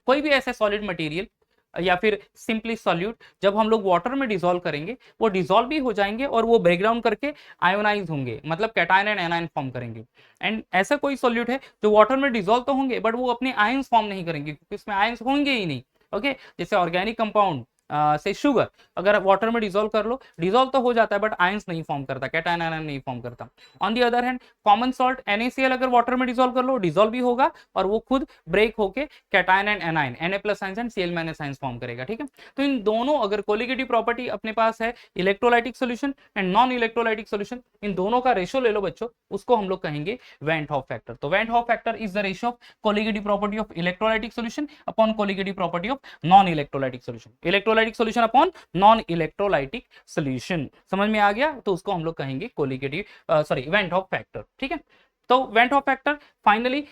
कोई भी ऐसे सॉलिड मटेरियल या फिर सिंपली सॉल्यूट जब हम लोग वाटर में डिसॉल्व करेंगे वो डिसॉल्व भी हो जाएंगे और वो ब्रेकडाउन करके आयोनाइज होंगे, मतलब कैटायन एंड एनायन फॉर्म करेंगे। एंड ऐसा कोई सॉल्यूट है जो वाटर में डिसॉल्व तो होंगे बट वो अपने आयंस फॉर्म नहीं करेंगे क्योंकि इसमें आयंस होंगे ही नहीं। ओके, जैसे ऑर्गेनिक कंपाउंड से शुगर अगर वाटर में डिसॉल्व कर लो, डिसॉल्व तो हो जाता है बट आयंस नहीं फॉर्म करता, कैटायन आयन नहीं फॉर्म करता। On the other hand common salt NaCl अगर वाटर में डिसॉल्व कर लो डिसॉल्व भी होगा और वो खुद ब्रेक होके cation and anion Na+ ions and Cl- ions form करेगा। ठीक है, तो इन दोनों अगर कोलिगेटिव प्रॉपर्टी अपने पास है electrolytic solution and non electrolytic solution, इन दोनों का रेशियो ले लो बच्चों, उसको हम लोग कहेंगे वेंट हॉफ फैक्टर। तो van't Hoff factor is the ratio of colligative property of electrolytic solution upon colligative property of non electrolytic solution, electrolytic solution upon non electrolytic solution. समझ में आ गया, तो उसको हम लोग कहेंगे colligative sorry van't Hoff factor. ठीक है, तो van't Hoff factor finally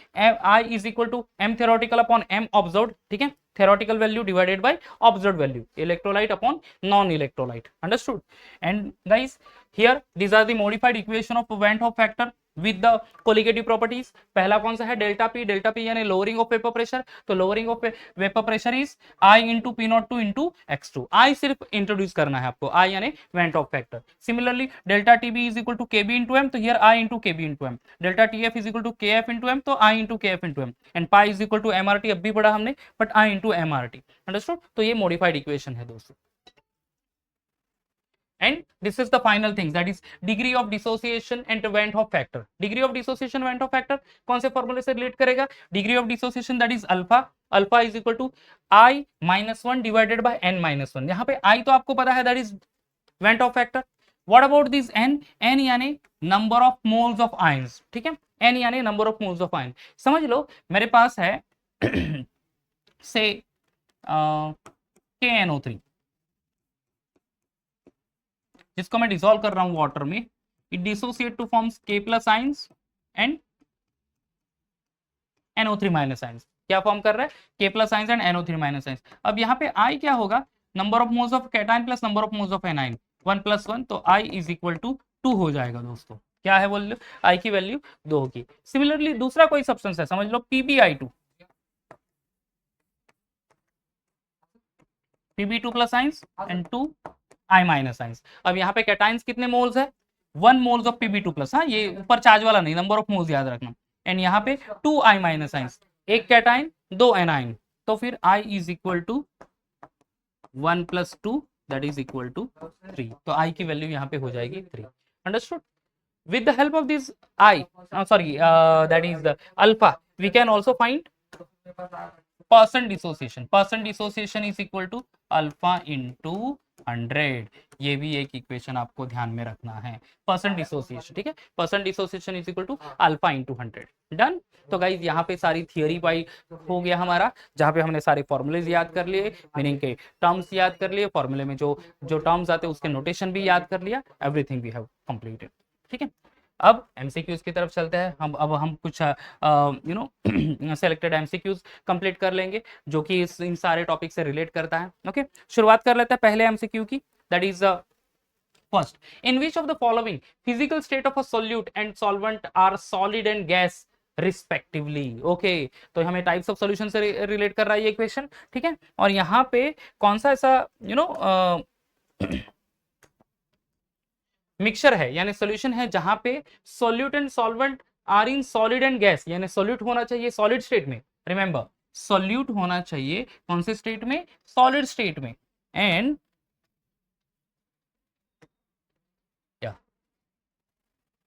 I is equal to m theoretical upon m observed. ठीक है, theoretical value divided by observed value, electrolyte upon non-electrolyte, understood? And guys, here these are the modified equation of Van't Hoff factor with the colligative properties। पहला कौन सा है delta P यानी lowering of vapour pressure, तो lowering of vapour pressure is I into P02 into x2। I सिर्फ introduce करना है आपको, I यानी van't Hoff factor. Similarly delta TB is equal to KB into M, तो here I into KB into M। Delta TF is equal to KF into M, तो I into KF into M। And pi is equal to MRT, अब भी पढ़ा हमने but I into MRT, understood? तो ये modified equation है दोस्तों। And this is the final thing, that is degree of dissociation and Van't Hoff factor। degree of dissociation Van't Hoff factor कौन से फॉर्मूले से रिलेट करेगा? degree of dissociation that is alpha is equal to I - 1 divided by n - 1। यहाँ पे I तो आपको पता है that is Van't Hoff factor। What about this n यानी number of moles of ions. ठीक है, n यानी number of moles of ion. समझ लो मेरे पास है से KNO3 जिसको मैं डिसॉल्व कर रहा हूं वाटर में, it dissociate two forms K+ ions and NO3 minus ions. क्या फॉर्म कर रहा है? K plus ions and NO3 minus ions. अब यहाँ पे I क्या होगा? Number of moles of cation plus number of moles of anion, 1 + 1, तो I इज इक्वल टू 2 हो जाएगा दोस्तों। क्या है बोल लो? I की वैल्यू 2 होगी। सिमिलरली दूसरा कोई सब्सटेंस है, समझ लो PbI2, Pb2 plus ions and 2 I minus ions. अब यहाँ पे कैटाइंस कितने मोल्स है? 1 मोल्स ऑफ Pb2 प्लस, हाँ ये ऊपर चार्ज वाला नहीं, नंबर ऑफ मोल्स याद रखना। एंड यहाँ पे 2 I माइनस आइंस, एक कैटाइन 2 एनाइन, तो फिर I is equal to 1 + 2 that is equal to 3। तो I की वैल्यू यहाँ पे हो जाएगी 3। Understood? With the help of this that is the alpha, we can also find percent dissociation. Percent dissociation is equal to alpha into 100। ये भी एक equation आपको ध्यान में रखना है, परसेंट डिसोसिएशन, ठीक है। Percent dissociation is equal to alpha into 100। Done. तो गाइज यहाँ पे सारी थियोरी पाई हो गया हमारा, जहाँ पे हमने सारे फॉर्मूलेज याद कर लिए, मीनिंग के टर्म्स याद कर लिए, फॉर्मूले में जो जो टर्म्स आते हैं उसके नोटेशन भी याद कर लिया, एवरीथिंग वी हैव कंप्लीटेड, ठीक है। अब एमसीक्यूज की तरफ चलते हैं हम। अब हम कुछ सेलेक्टेड एमसीक्यूज कंप्लीट कर लेंगे जो कि इन सारे टॉपिक से रिलेट करता है। ओके, शुरुआत कर लेते हैं पहले एमसीक्यू की। That is first, in which of the following physical state of a solute and solvent are solid and gas respectively. Okay, तो हमें टाइप्स ऑफ सॉल्यूशन से रिलेट कर रहा है ये क्वेश्चन, ठीक है। और यहाँ पे कौन सा ऐसा मिक्सचर है यानी सॉल्यूशन है जहां पे solute and solvent are in solid and gas, यानी सॉल्यूट होना चाहिए सॉलिड स्टेट में, रिमेंबर सॉल्यूट होना चाहिए कौन से स्टेट में? सॉलिड स्टेट में। एंड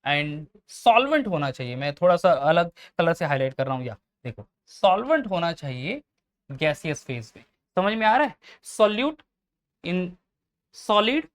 एंड सॉल्वेंट होना चाहिए, मैं थोड़ा सा अलग कलर से हाईलाइट कर रहा हूं, या देखो सॉल्वेंट होना चाहिए गैसियस फेज में। समझ में आ रहा है? Solute in solid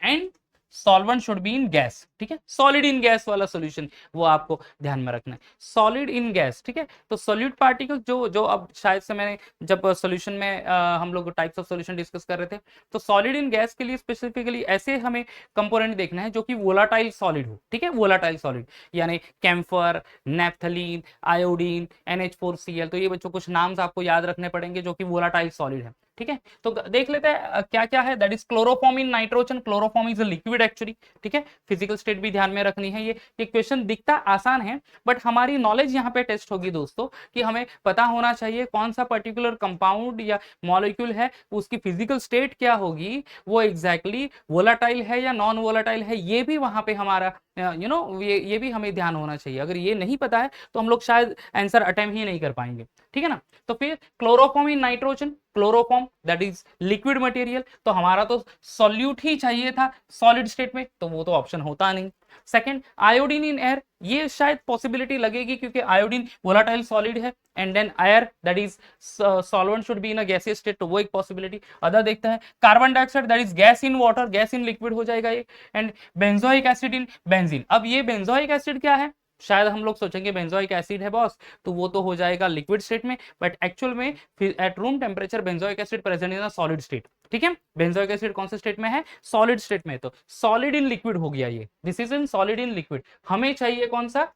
and solvent should be in gas, ठीक है। सॉलिड इन गैस वाला सॉल्यूशन वो आपको ध्यान में रखना है, सॉलिड इन गैस, ठीक है। तो सॉल्यूट पार्टिकल जो जो अब शायद से मैंने जब सॉल्यूशन में हम लोग टाइप्स ऑफ सॉल्यूशन डिस्कस कर रहे थे, तो सॉलिड इन गैस के लिए स्पेसिफिकली ऐसे हमें कंपोनेंट देखना है जो कि वोलाटाइल सॉलिड हो, ठीक है। वोलाटाइल सॉलिड यानी कैम्फर, नेफ्थलीन, आयोडीन, NH4Cl, तो ये बच्चों कुछ नाम्स आपको याद रखने पड़ेंगे जो कि वोलाटाइल सॉलिड है, ठीक है। तो देख लेते हैं क्या क्या है। That is chloroform in nitrogen. Chloroform is a liquid actually, ठीक है। फिजिकल स्टेट भी ध्यान में रखनी है। ये क्वेश्चन दिखता आसान है बट हमारी नॉलेज यहाँ पे टेस्ट होगी दोस्तों, कि हमें पता होना चाहिए कौन सा पर्टिकुलर कंपाउंड या मॉलिक्यूल है, उसकी फिजिकल स्टेट क्या होगी, वो एग्जैक्टली वोलाटाइल है या नॉन वोलाटाइल है, ये भी वहां पे हमारा ये भी हमें ध्यान होना चाहिए। अगर ये नहीं पता है तो हम लोग शायद आंसर अटेम्प्ट ही नहीं कर पाएंगे, ठीक है ना। तो फिर chloroform in nitrogen, chloroform that is liquid material, तो हमारा तो सॉल्यूट ही चाहिए था सॉलिड स्टेट में, तो वो तो ऑप्शन होता नहीं। सेकंड, आयोडीन इन एयर, ये शायद पॉसिबिलिटी लगेगी क्योंकि आयोडीन वोलाटाइल सॉलिड है, and then air that is solvent should be in a gaseous state, तो वो एक पॉसिबिलिटी। अदर देखते हैं, carbon dioxide that is gas in water, gas in liquid हो जाएगा ये। And benzoic acid in benzene, अब ये बेंजोइक एसिड क्या है? शायद हम लोग सोचेंगे बेंजोइक एसिड है बॉस, तो वो तो हो जाएगा लिक्विड स्टेट में, बट एक्चुअल में at room temperature benzoic acid present in a solid state, ठीक है। बेंजोइक एसिड कौन से स्टेट में है? सॉलिड स्टेट में, तो सॉलिड इन लिक्विड हो गया ये, this is in solid in liquid. हमें चाहिए कौन सा?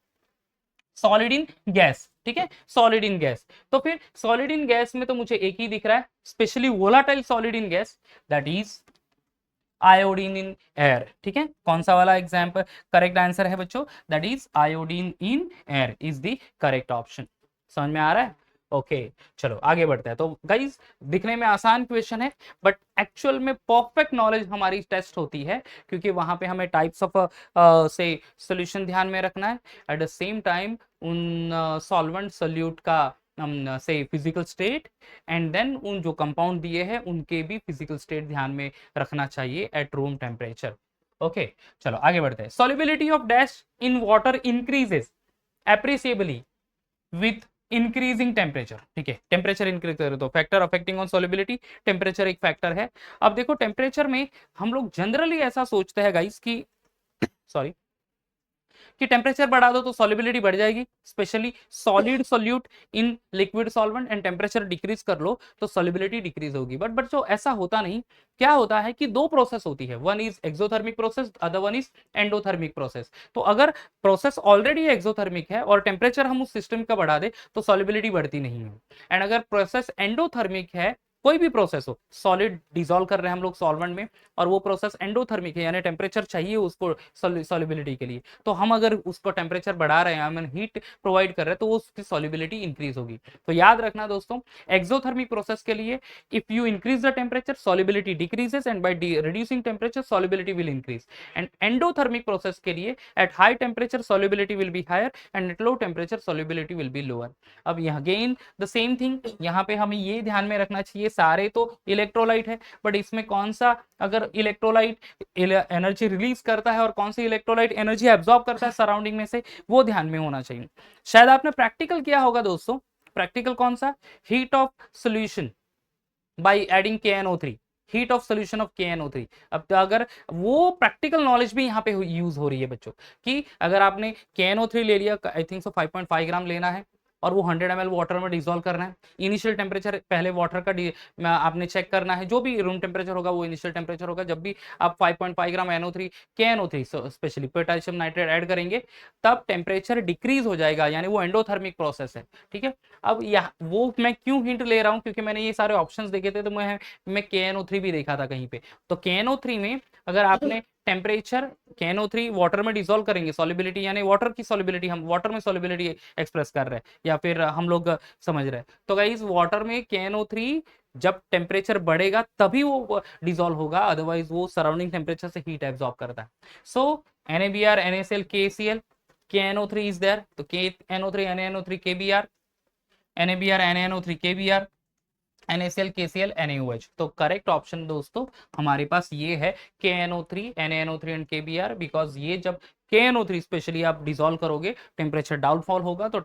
सॉलिड इन गैस, ठीक है, सॉलिड इन गैस। तो फिर सॉलिड इन गैस में तो मुझे एक ही दिख रहा है, specially volatile solid in gas, that is iodine in air, ठीक है। कौन सा वाला एग्जाम्पल करेक्ट आंसर है बच्चों? That is iodine in air is the correct option. समझ में आ रहा है? ओके, चलो आगे बढ़ते हैं। तो गाइज दिखने में आसान क्वेश्चन है बट एक्चुअल में परफेक्ट नॉलेज हमारी टेस्ट होती है, क्योंकि वहां पे हमें टाइप्स ऑफ से सॉल्यूशन ध्यान में रखना है, एट द सेम टाइम उन सॉल्वेंट सोल्यूट का से फिजिकल स्टेट, एंड देन उन जो कंपाउंड दिए हैं उनके भी फिजिकल स्टेट ध्यान में रखना चाहिए एट रूम टेम्परेचर। ओके, चलो आगे बढ़ते हैं। Solubility of dash in water increases appreciably with increasing temperature, ठीक है। टेम्परेचर इंक्रीज करे तो factor affecting on solubility, temperature एक फैक्टर है। अब देखो टेम्परेचर में हम लोग जनरली ऐसा सोचते हैं गाइस कि सॉरी कि टेम्परेचर बढ़ा दो तो सॉल्युबिलिटी बढ़ जाएगी, specially solid solute in liquid solvent, and temperature decrease कर लो तो सॉल्युबिलिटी डिक्रीज होगी। बट जो ऐसा होता नहीं, क्या होता है कि दो प्रोसेस होती है, one is exothermic process, other one is endothermic process. तो अगर प्रोसेस ऑलरेडी एक्सोथर्मिक है और टेम्परेचर हम उस सिस्टम का बढ़ा दे तो सॉल्युबिलिटी बढ़ती नहीं है। एंड अगर प्रोसेस एंडोथर्मिक है, कोई भी प्रोसेस हो, सॉलिड डिसॉल्व कर रहे हैं हम लोग सॉल्वेंट में, और वो प्रोसेस एंडोथर्मिक है यानी टेम्परेचर चाहिए उसको सॉल्युबिलिटी के लिए, तो हम अगर उसको टेम्परेचर बढ़ा रहे हैं, हम हीट प्रोवाइड कर रहे हैं, तो उसकी सॉल्युबिलिटी इंक्रीज होगी। तो याद रखना दोस्तों, एक्सोथर्मिक प्रोसेस के लिए if you increase the temperature solubility decreases, and by reducing temperature solubility will increase. And endothermic process के लिए at high temperature solubility will be higher and at low temperature solubility will be lower. अब यहाँ again the same thing, यहाँ पे हमें ये ध्यान में रखना चाहिए, सारे तो इलेक्ट्रोलाइट है, बट इसमें कौन सा अगर इलेक्ट्रोलाइट एनर्जी रिलीज करता है और कौन सी इलेक्ट्रोलाइट एनर्जी एब्जॉर्ब करता है सराउंडिंग में से, वो ध्यान में होना चाहिए। शायद आपने प्रैक्टिकल किया होगा दोस्तों, प्रैक्टिकल कौन सा, heat of solution by adding KNO3, heat of solution of KNO3। अब तो अगर वो प्रैक्टिकल नॉलेज भी यहाँ पे यूज हो रही है बच्चों, कि अगर आपने KNO3 ले लिया, आई थिंक सो 5.5 ग्राम लेना है, और वो 100 ml वाटर में डिसॉल्व करना है। इनिशियल टेम्परेचर पहले वाटर का आपने चेक करना है, जो भी रूम टेम्परेचर होगा वो इनिशियल टेम्परेचर होगा। जब भी आप 5.5 ग्राम NO3 KNO3 specially potassium nitrate add करेंगे, तब टेम्परेचर डिक्रीज हो जाएगा, यानी वो एंडोथर्मिक प्रोसेस है। ठीक है, अब यह वो मैं क्यों हिंट ले रहा हूँ, क्योंकि मैंने ये सारे ऑप्शंस देखे थे, तो मैं KNO3 भी देखा था कहीं पे। तो KNO3 में अगर आपने टेम्परेचर KNO3 वाटर में डिसॉल्व करेंगे, सॉल्युबिलिटी यानी वाटर की सॉल्युबिलिटी, हम वाटर में सॉल्युबिलिटी एक्सप्रेस कर रहे हैं, या फिर हम लोग समझ रहे हैं, तो गाइस वाटर में KNO3 जब टेम्परेचर बढ़ेगा तभी वो डिसॉल्व होगा, अदरवाइज वो सराउंडिंग टेम्परेचर से हीट एब्जॉर्ब करता है। So NaBr NaCl KCl KNO3 is there, तो KNO3 NaNO3 KBr NaBr NaNO3 KBr NaCl KCl NaOH। तो करेक्ट ऑप्शन दोस्तों हमारे पास ये है KNO3 NaNO3 and KBr, because ये जब KNO3 स्पेशली आप डिसॉल्व करोगे, टेम्परेचर डाउनफॉल होगा, तो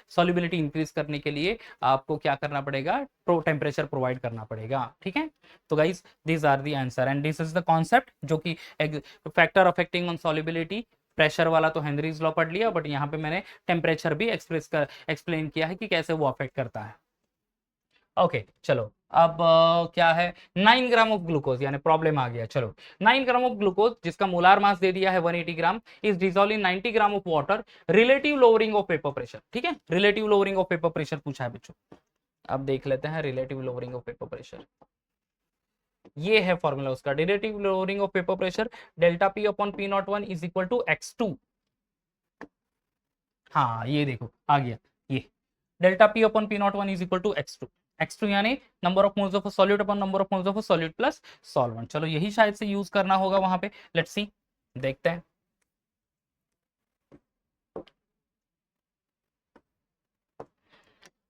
सॉल्युबिलिटी इंक्रीज करने के लिए आपको क्या करना पड़ेगा, टेम्परेचर प्रोवाइड करना पड़ेगा। ठीक है, तो guys this are the answer and this is the concept, जो कि factor affecting on solubility. Pressure वाला तो हेनरीज लॉ पढ़ लिया, बट यहाँ पे मैंने टेम्परेचर भी एक्सप्लेन किया है कि कैसे वो अफेक्ट करता है। ओके चलो, अब क्या है, 9 ग्राम ऑफ ग्लूकोज, यानी प्रॉब्लम आ गया। चलो, 9 ग्राम ऑफ ग्लूकोज जिसका मोलार मास दे दिया है 180 gram, is dissolve in 90 gram of water, relative lowering of vapour pressure. ठीक है, relative lowering of vapour pressure पूछा है बच्चों। अब देख लेते हैं relative lowering of vapour pressure. ये है फॉर्मूला उसका, relative lowering of vapour pressure, delta P upon P01 is equal to x2। हाँ ये देखो आ गया, ये delta P upon P01 is equal to x2। x2 यानी number of moles of a solute upon number of moles of a solute plus solvent. चलो यही शायद से यूज करना होगा वहां पे, लेट्स सी, देखते हैं।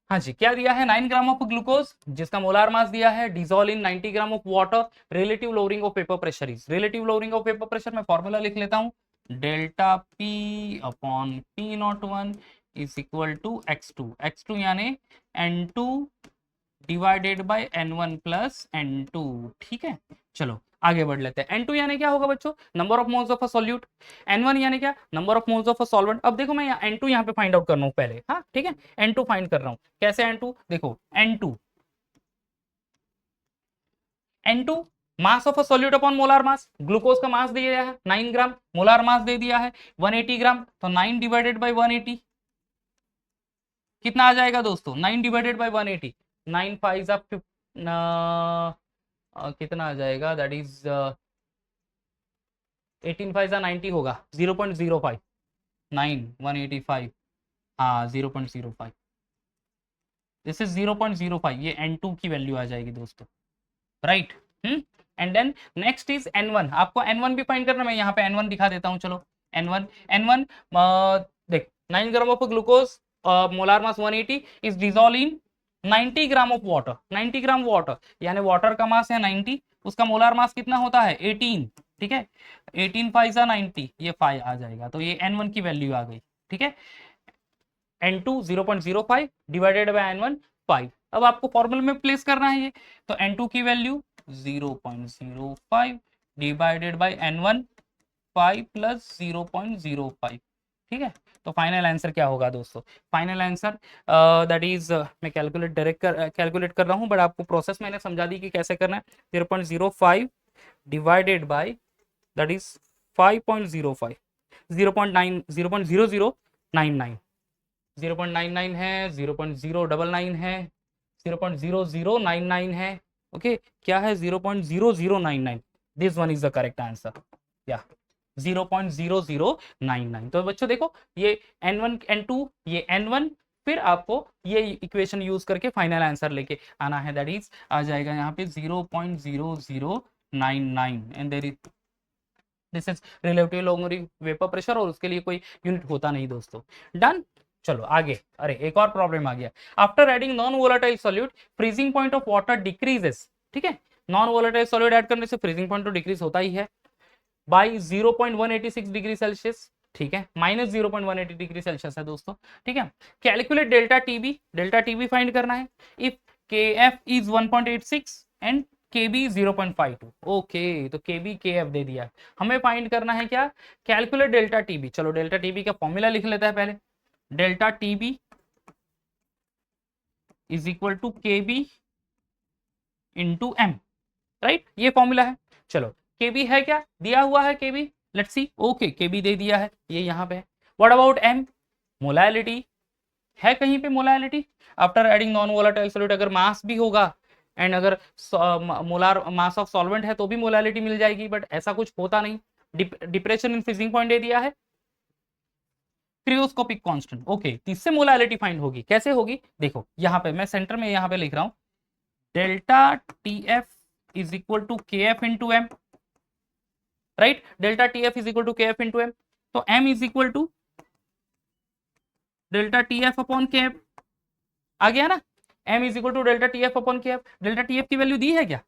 हाँ जी, क्या दिया है, 9 ग्राम ऑफ ग्लूकोज जिसका मोलार मास दिया है, dissolve in 90 gram of water, relative lowering of vapour pressure is, relative lowering of vapour pressure में फॉर्मूला लिख लेता हूं, delta P upon P01 is equal to x2 यानी N2 divided by N1 plus N2। ठीक है, चलो आगे बढ़ लेते हैं। N2 यानी क्या होगा बच्चों, number of moles of a solute. N1 यानी क्या, number of moles of a solvent. अब देखो मैं N2 यहाँ पे फाइंड आउट कर रहा हूँ पहले, हाँ ठीक है, N2 फाइंड कर रहा हूँ, कैसे N2, देखो N2 mass of a solute upon molar mass, glucose का मास दे दिया है 9 ग्राम, मोलार मास दे दिया है 180 ग्राम, तो 9 डिवाइडेड बाई 180 कितना आ जाएगा दोस्तों, 9 डिवाइडेड बाई 180, 9 5 कितना आ जाएगा, दैट इज 18 5 90 होगा, 0.05, 9 185, हाँ 0.05, दिस इज 0.05, ये N2 की वैल्यू आ जाएगी दोस्तों, right. And then next is N1, आपको N1 भी फाइंड करना, मैं यहाँ पे N1 दिखा देता हूँ। चलो N1 देख, 9 gram of glucose, molar mass 180 is dissolve in 90 gram of water, 90 gram water, यानी वाटर का मास है 90, उसका मोलार मास कितना होता है 18। ठीक है, 18 5 90, ये 5 आ जाएगा, तो ये N1 की वैल्यू आ गई। ठीक है, N2 0.05 डिवाइडेड बाय N1 5। अब आपको फॉर्मूले में प्लेस करना है ये, तो N2 की value 0.05 divided by N1 5 plus 0.05। ठीक है, तो फाइनल आंसर क्या होगा दोस्तों? फाइनल आंसर दैट इज, मैं कैलकुलेट कर रहा हूँ, बट आपको प्रोसेस मैंने समझा दी कि कैसे करना है। 0.05 डिवाइडेड बाय दैट इज 5.05, 0.9 0.0099, 0.99 है, 0.099 है, 0.0099 है, ओके क्या है 0.0099, this one is the correct answer, या 0.0099। तो बच्चों देखो ये n1 n2 ये n1, फिर आपको ये इक्वेशन यूज करके फाइनल आंसर लेके आना है, दैट इज आ जाएगा यहाँ पे 0.0099 and there is this is relative lowering vapour pressure, और उसके लिए कोई यूनिट होता नहीं दोस्तों। डन, चलो आगे। अरे एक और प्रॉब्लम आ गया, after adding non volatile solute freezing point of water decreases, ठीक है, नॉन वोलेटाइल सॉल्यूट ऐड करने से फ्रीजिंग पॉइंट तो डिक्रीज होता ही है बाई 0.186 डिग्री सेल्सियस, ठीक है, माइनस 0.180 डिग्री सेल्सियस है दोस्तों, ठीक है। कैलकुलेट डेल्टा टीबी फाइंड करना है, if K F is 1.86 and KB 0.52, okay, तो KB KF दे दिया है, हमें फाइंड करना है क्या, कैलकुलेट डेल्टा टीबी। चलो डेल्टा टीबी का फॉर्मूला लिख लेता है पहले, delta TB is equal to KB into M, right, ये फॉर्मूला है। चलो KB है क्या, दिया हुआ है KB, let's see, okay KB दे दिया है, ये यहाँ पे है। व्हाट अबाउट M, मोलैलिटी है कहीं पे, molality after adding non volatile solute, अगर मास भी होगा एंड अगर मोलार मास ऑफ सॉल्वेंट है तो भी मोलैलिटी मिल जाएगी, बट ऐसा कुछ होता नहीं। डिप्रेशन इन फ्रीजिंग पॉइंट दे दिया है, क्रियोस्कोपिक कांस्टेंट, ओके, इससे मोलैलिटी फाइंड होगी, कैसे होगी देखो, यहाँ पे मैं सेंटर में यहाँ पे लिख रहा हूँ, delta TF is equal to KF into M, right, delta TF is equal to KF into M, तो M is equal to delta TF upon KF, आ गया ना, M is equal to delta TF upon KF, delta TF की value दी है क्या,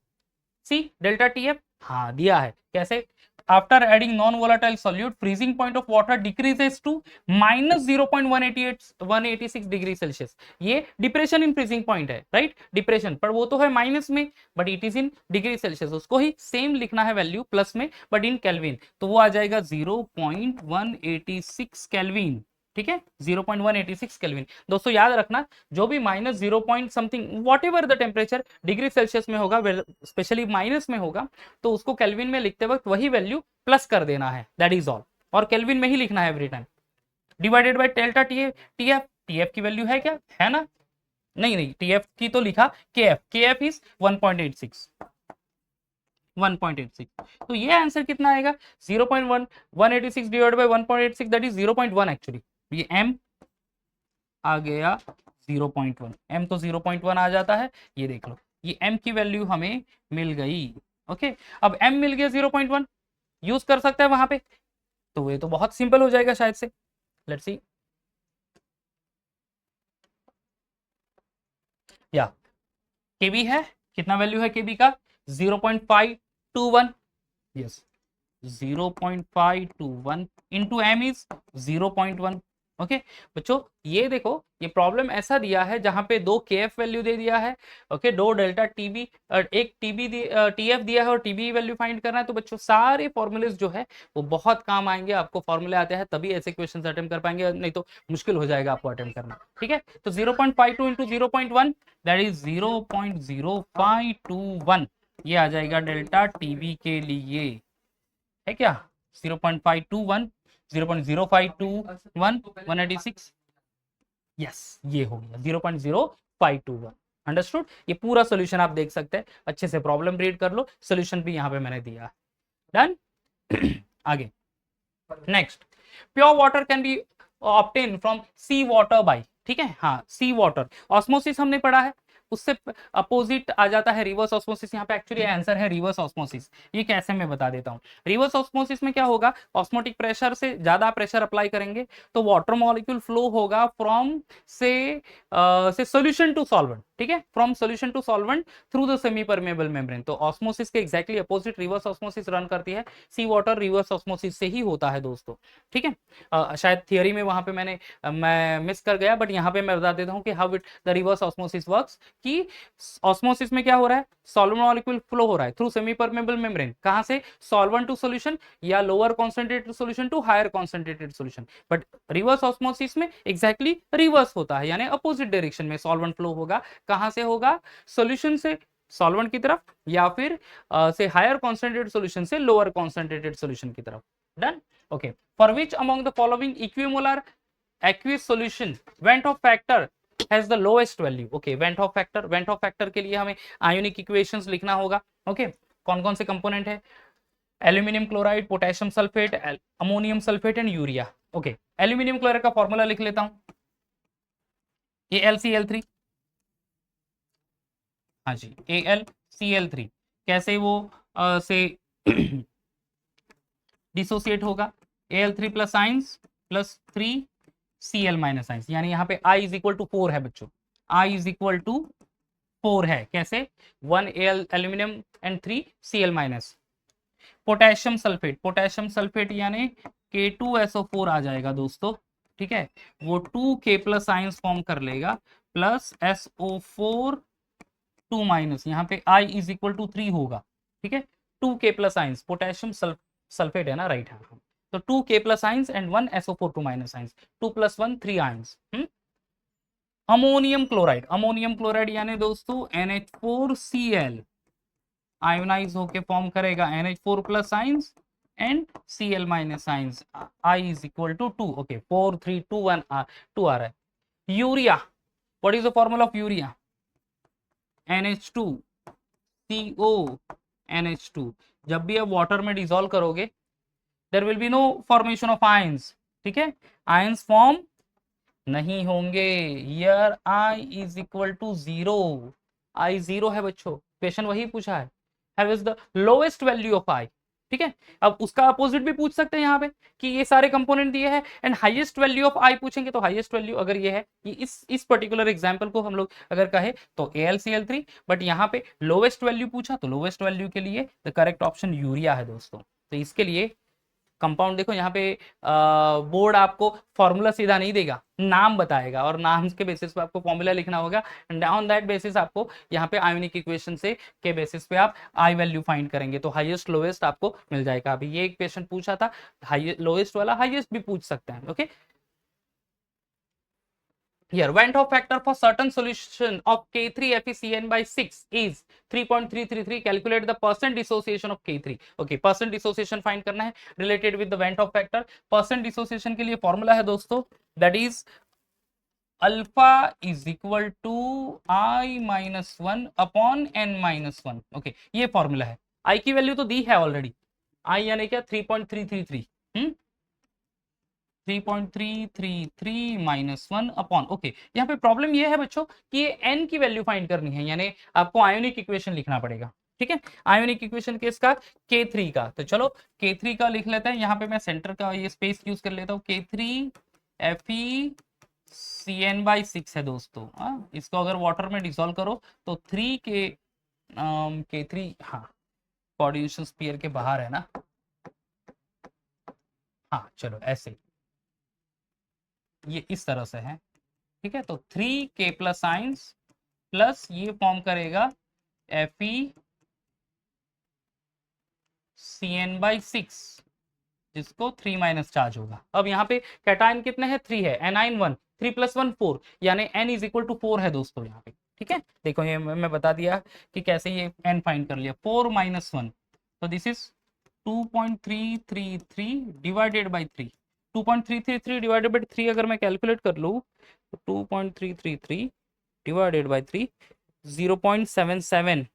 see delta TF, हाँ दिया है, कैसे, after adding non volatile solute freezing point of water decreases to minus 0.186 degree Celsius, ये डिप्रेशन इन फ्रीजिंग पॉइंट है, राइट, डिप्रेशन पर वो तो है माइनस में, but it is in degree Celsius, उसको ही सेम लिखना है वैल्यू प्लस में, बट इन केल्विन, तो वो आ जाएगा 0.186 केल्विन, ठीक है, 0.186 केल्विन। दोस्तों याद रखना, जो भी minus 0 point something what ever the temperature degree Celsius में होगा, स्पेशली माइनस में होगा, तो उसको केल्विन में लिखते वक्त वही वैल्यू प्लस कर देना है, दैट इज ऑल, और केल्विन में ही लिखना है every time, divided by delta TF की वैल्यू है क्या, है ना, नहीं TF की तो लिखा, KF इज 1.86, तो ये आंसर कितना आएगा, 0.186 divide by 1.86, that is 0.1 actually, ये M आ गया 0.1, M तो 0.1 आ जाता है, ये देख लो, ये M की वैल्यू हमें मिल गई, ओके, अब M मिल गया 0.1, यूज कर सकते हैं वहां पे, तो ये तो बहुत सिंपल हो जाएगा शायद से, लेट्स सी, या KB है, कितना वैल्यू है KB का, 0.521, yes 0.521 into M is 0.1, okay बच्चों, ये देखो, ये प्रॉब्लम ऐसा दिया है जहां पे दो KF वैल्यू दे दिया है, ओके, दो डेल्टा TB, एक TF दिया है और TB वैल्यू फाइंड करना है, तो बच्चों सारे फॉर्मूलेस जो है वो बहुत काम आएंगे, आपको फॉर्मूले आते हैं तभी ऐसे क्वेश्चन अटेम्प्ट कर पाएंगे, नहीं तो मुश्किल हो जाएगा आपको अटेम्प्ट करना, ठीक है। तो 0.52 इंटू 0.1 दैट इज 0.0521, ये आ जाएगा डेल्टा TB के लिए, है क्या, 0.521 0.0521 186, यस ये हो गया 0.0521, अंडरस्टूड। ये पूरा सॉल्यूशन आप देख सकते हैं, अच्छे से प्रॉब्लम रीड कर लो, सॉल्यूशन भी यहाँ पे मैंने दिया, डन। आगे next, pure water can be obtain from sea water by, ठीक है, हाँ सी वाटर, ऑस्मोसिस हमने पढ़ा है, उससे अपोजिट आ जाता है रिवर्स ऑस्मोसिस, यहाँ पे एक्चुअली आंसर है रिवर्स ऑस्मोसिस, ये कैसे मैं बता देता हूँ। रिवर्स ऑस्मोसिस में क्या होगा, ऑस्मोटिक प्रेशर से ज्यादा प्रेशर अप्लाई करेंगे तो वाटर मॉलिक्यूल फ्लो होगा फ्रॉम से सॉल्यूशन टू सॉल्वेंट, ठीक है, from solution to solvent through the semi permeable membrane. तो ऑस्मोसिस के exactly opposite reverse osmosis run करती है, सी वाटर रिवर्स ऑस्मोसिस से ही होता है दोस्तों। ठीक है, शायद थियोरी में वहां पे मैं मिस कर गया, बट यहाँ पे मैं बता देता हूँ कि how it the reverse osmosis works. कि ऑस्मोसिस में क्या हो रहा है, सॉल्वेंट मॉलिक्यूल फ्लो हो रहा है थ्रू सेमी परमेबल मेम्ब्रेन, कहां से, सॉल्वेंट टू सॉल्यूशन या lower concentrated solution to higher concentrated solution. But reverse osmosis में एग्जैक्टली रिवर्स होता है, यानी अपोजिट डायरेक्शन में सॉल्वेंट फ्लो होगा। कहां से होगा, सॉल्यूशन से सॉल्वेंट की तरफ, या फिर से हायर कॉन्सेंट्रेटेड सॉल्यूशन से लोअर कॉन्सेंट्रेटेड सॉल्यूशन की तरफ। Done. Okay, for which among the following equimolar aqueous solution Van't Hoff factor has the lowest value? Okay, Van't Hoff factor के लिए हमें आयोनिक इक्वेशंस लिखना होगा। ओके, कौन कौन से कंपोनेंट है, aluminium chloride, potassium sulphate, ammonium sulphate and urea. Okay, aluminium chloride का फॉर्मूला लिख लेता हूं, AlCl3। हाँ जी, AlCl3। कैसे वो से डिसोसिएट होगा, Al3 plus science plus 3 Cl minus science, यानी यहाँ पे I इज इक्वल टू 4 है बच्चों, I इज इक्वल टू 4 है। कैसे, 1 aluminium and 3 Cl minus. Potassium sulphate यानी K2SO4 आ जाएगा दोस्तों। ठीक है, वो 2K प्लस आयंस फॉर्म कर लेगा, प्लस SO4 2 माइनस, यहाँ पे I इज इक्वल टू 3 होगा। ठीक है, 2K plus ions, potassium sulphate है ना, राइट है। तो 2K plus ions and 1 SO4 2 minus ions, 2 plus 1 3 ions. Ammonium chloride यानी दोस्तों NH4Cl आयोनाइज होके फॉर्म करेगा NH4 plus ions and Cl minus ions, I is equal to 2। Okay, 4 3 2 1 2 आ रहा है। Urea, what is the formula of urea, NH2 CO NH2। जब भी आप वाटर में डिसॉल्व करोगे there will be no formation of ions. ठीक है, आयंस फॉर्म नहीं होंगे, here I is equal to 0, I 0 है बच्चों, क्वेश्चन वही पूछा है, have is the lowest value of I। ठीक है, अब उसका अपोजिट भी पूछ सकते हैं यहाँ पे कि ये सारे कंपोनेंट दिए हैं and highest value of I पूछेंगे, तो हाईएस्ट वैल्यू अगर ये है, ये इस पर्टिकुलर एग्जांपल को हम लोग अगर कहे तो AlCl3, बट यहाँ पे लोएस्ट वैल्यू पूछा तो लोएस्ट वैल्यू के लिए द करेक्ट ऑप्शन यूरिया है दोस्तों। तो इसके लिए कंपाउंड देखो यहाँ पे बोर्ड आपको फॉर्मूला सीधा नहीं देगा, नाम बताएगा और नाम के बेसिस पे आपको फॉर्मूला लिखना होगा एंड ऑन दैट बेसिस आपको यहाँ पे आयोनिक इक्वेशन से के बेसिस पे आप आई वैल्यू फाइंड करेंगे, तो हाईएस्ट लोएस्ट आपको मिल जाएगा। अभी ये एक क्वेश्चन पूछा था, लोएस्ट वाला हाईएस्ट भी पूछ सकते हैं। Okay, here Van't Hoff factor for certain solution of K3FeCN by 6 is 3.333. calculate the percent dissociation of K3। okay, percent dissociation find करना है related with the Van't Hoff factor। percent dissociation के लिए formula है दोस्तों, that is alpha is equal to I minus 1 upon N minus 1। Okay, ये formula है। I की वैल्यू तो दी है ऑलरेडी, I यानी क्या 3.333, 3.333 माइनस 1 अपॉन। ओके, यहाँ पे प्रॉब्लम ये है बच्चों कि ये n की वैल्यू फाइंड करनी है, यानी आपको आयोनिक इक्वेशन लिखना पड़ेगा। ठीक है, आयोनिक इक्वेशन किसका, K3 का। तो चलो K3 का लिख लेते हैं, यहाँ पे मैं सेंटर का ये स्पेस यूज कर लेता हूँ। K3 FeCN/6 है दोस्तों। इसको अगर वाटर में डिसॉल्व करो तो 3K K3, हाँ कोऑर्डिनेशन स्फीयर के बाहर है ना, हाँ चलो ऐसे ये इस तरह से है। ठीक है, तो 3K प्लस साइंस प्लस ये फॉर्म करेगा FeCN/6, जिसको 3 माइनस चार्ज होगा। अब यहाँ पे कैटायन कितने हैं, 3 है, एनाइन 1, 3 प्लस 1 4, यानी N इज इक्वल टू 4 है दोस्तों यहाँ पे। ठीक है, देखो ये मैं बता दिया कि कैसे ये N फाइंड कर लिया, 4 माइनस 1, तो this is 2.333 divided by 3। 2.333 divided by 3 अगर मैं कैलकुलेट कर लूँ तो 2.333 divided by 3 0.77।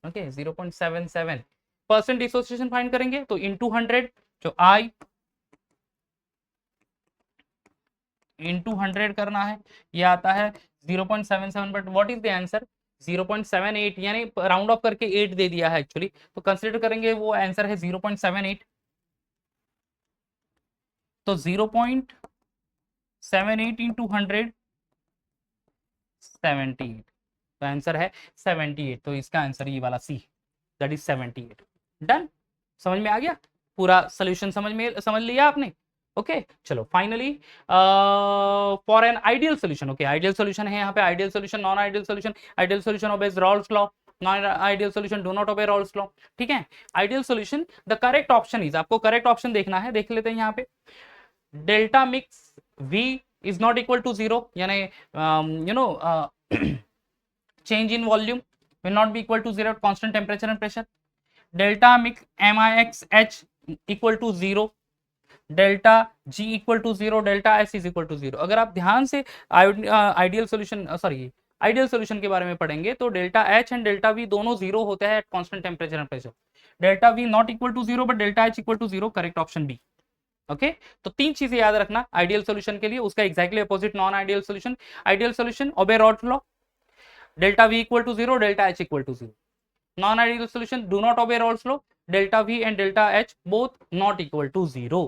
Okay, 0.77 percent dissociation find करेंगे तो इनटू 100, जो I इनटू 100 करना है, ये आता है 0.77, but what is the answer 0.78, यानी राउंड ऑफ करके 8 दे दिया है एक्चुअली, तो कंसीडर करेंगे वो आंसर है 0.78। तो 0.78 इंटू 100 78, तो आंसर है 78, तो इसका आंसर ये वाला सी, दैट इज 78। डन, समझ में आ गया पूरा सोल्यूशन, समझ लिया आपने। ओके चलो finally for an ideal solution, okay ideal solution है यहाँ पे, ideal solution, non ideal solution, ideal solution obeys Rawls law, non ideal solution do not obey Raoult's law, ठीक है। Ideal solution the correct option is, आपको correct option देखना है, देख लेते हैं यहाँ पे, delta mix V is not equal to 0, यानी you know change in volume will not be equal to 0 at constant temperature and pressure, delta mix MIXH equal to 0, delta G equal to 0, delta S is equal to 0। अगर आप ध्यान से ideal solution sorry ideal solution के बारे में पढ़ेंगे तो delta H and delta V दोनों 0 होते हैं at constant temperature and pressure, delta V not equal to 0 but delta H equal to 0, correct option B. Okay तो तीन चीजें याद रखना आइडियल सोल्यूशन के लिए, उसका exactly opposite non ideal solution, ideal solution obey Raoult's law, delta V equal to 0, delta H equal to 0, non ideal solution do not obey Raoult's law, delta V and delta H both not equal to 0,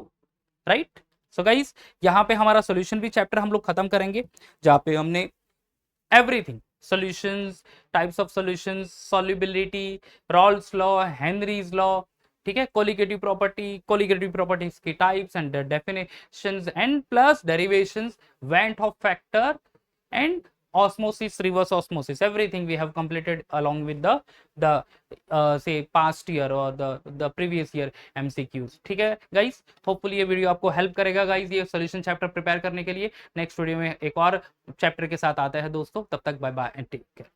right. So guys यहाँ पे हमारा solution भी chapter हम लोग खत्म करेंगे, जहाँ पे हमने everything solutions, types of solutions, solubility, Rawls law, Henry's law, ठीक है, कोलिगेटिव प्रॉपर्टीज की types and definitions and plus derivations, went Hoff factor and osmosis, reverse osmosis, everything we have completed along with the say past year or the previous year MCQs, ठीक है guys. Hopefully ये video आपको help करेगा guys ये solution chapter prepare करने के लिए। Next video में एक और चैप्टर के साथ आता है दोस्तों, तब तक bye bye and take care.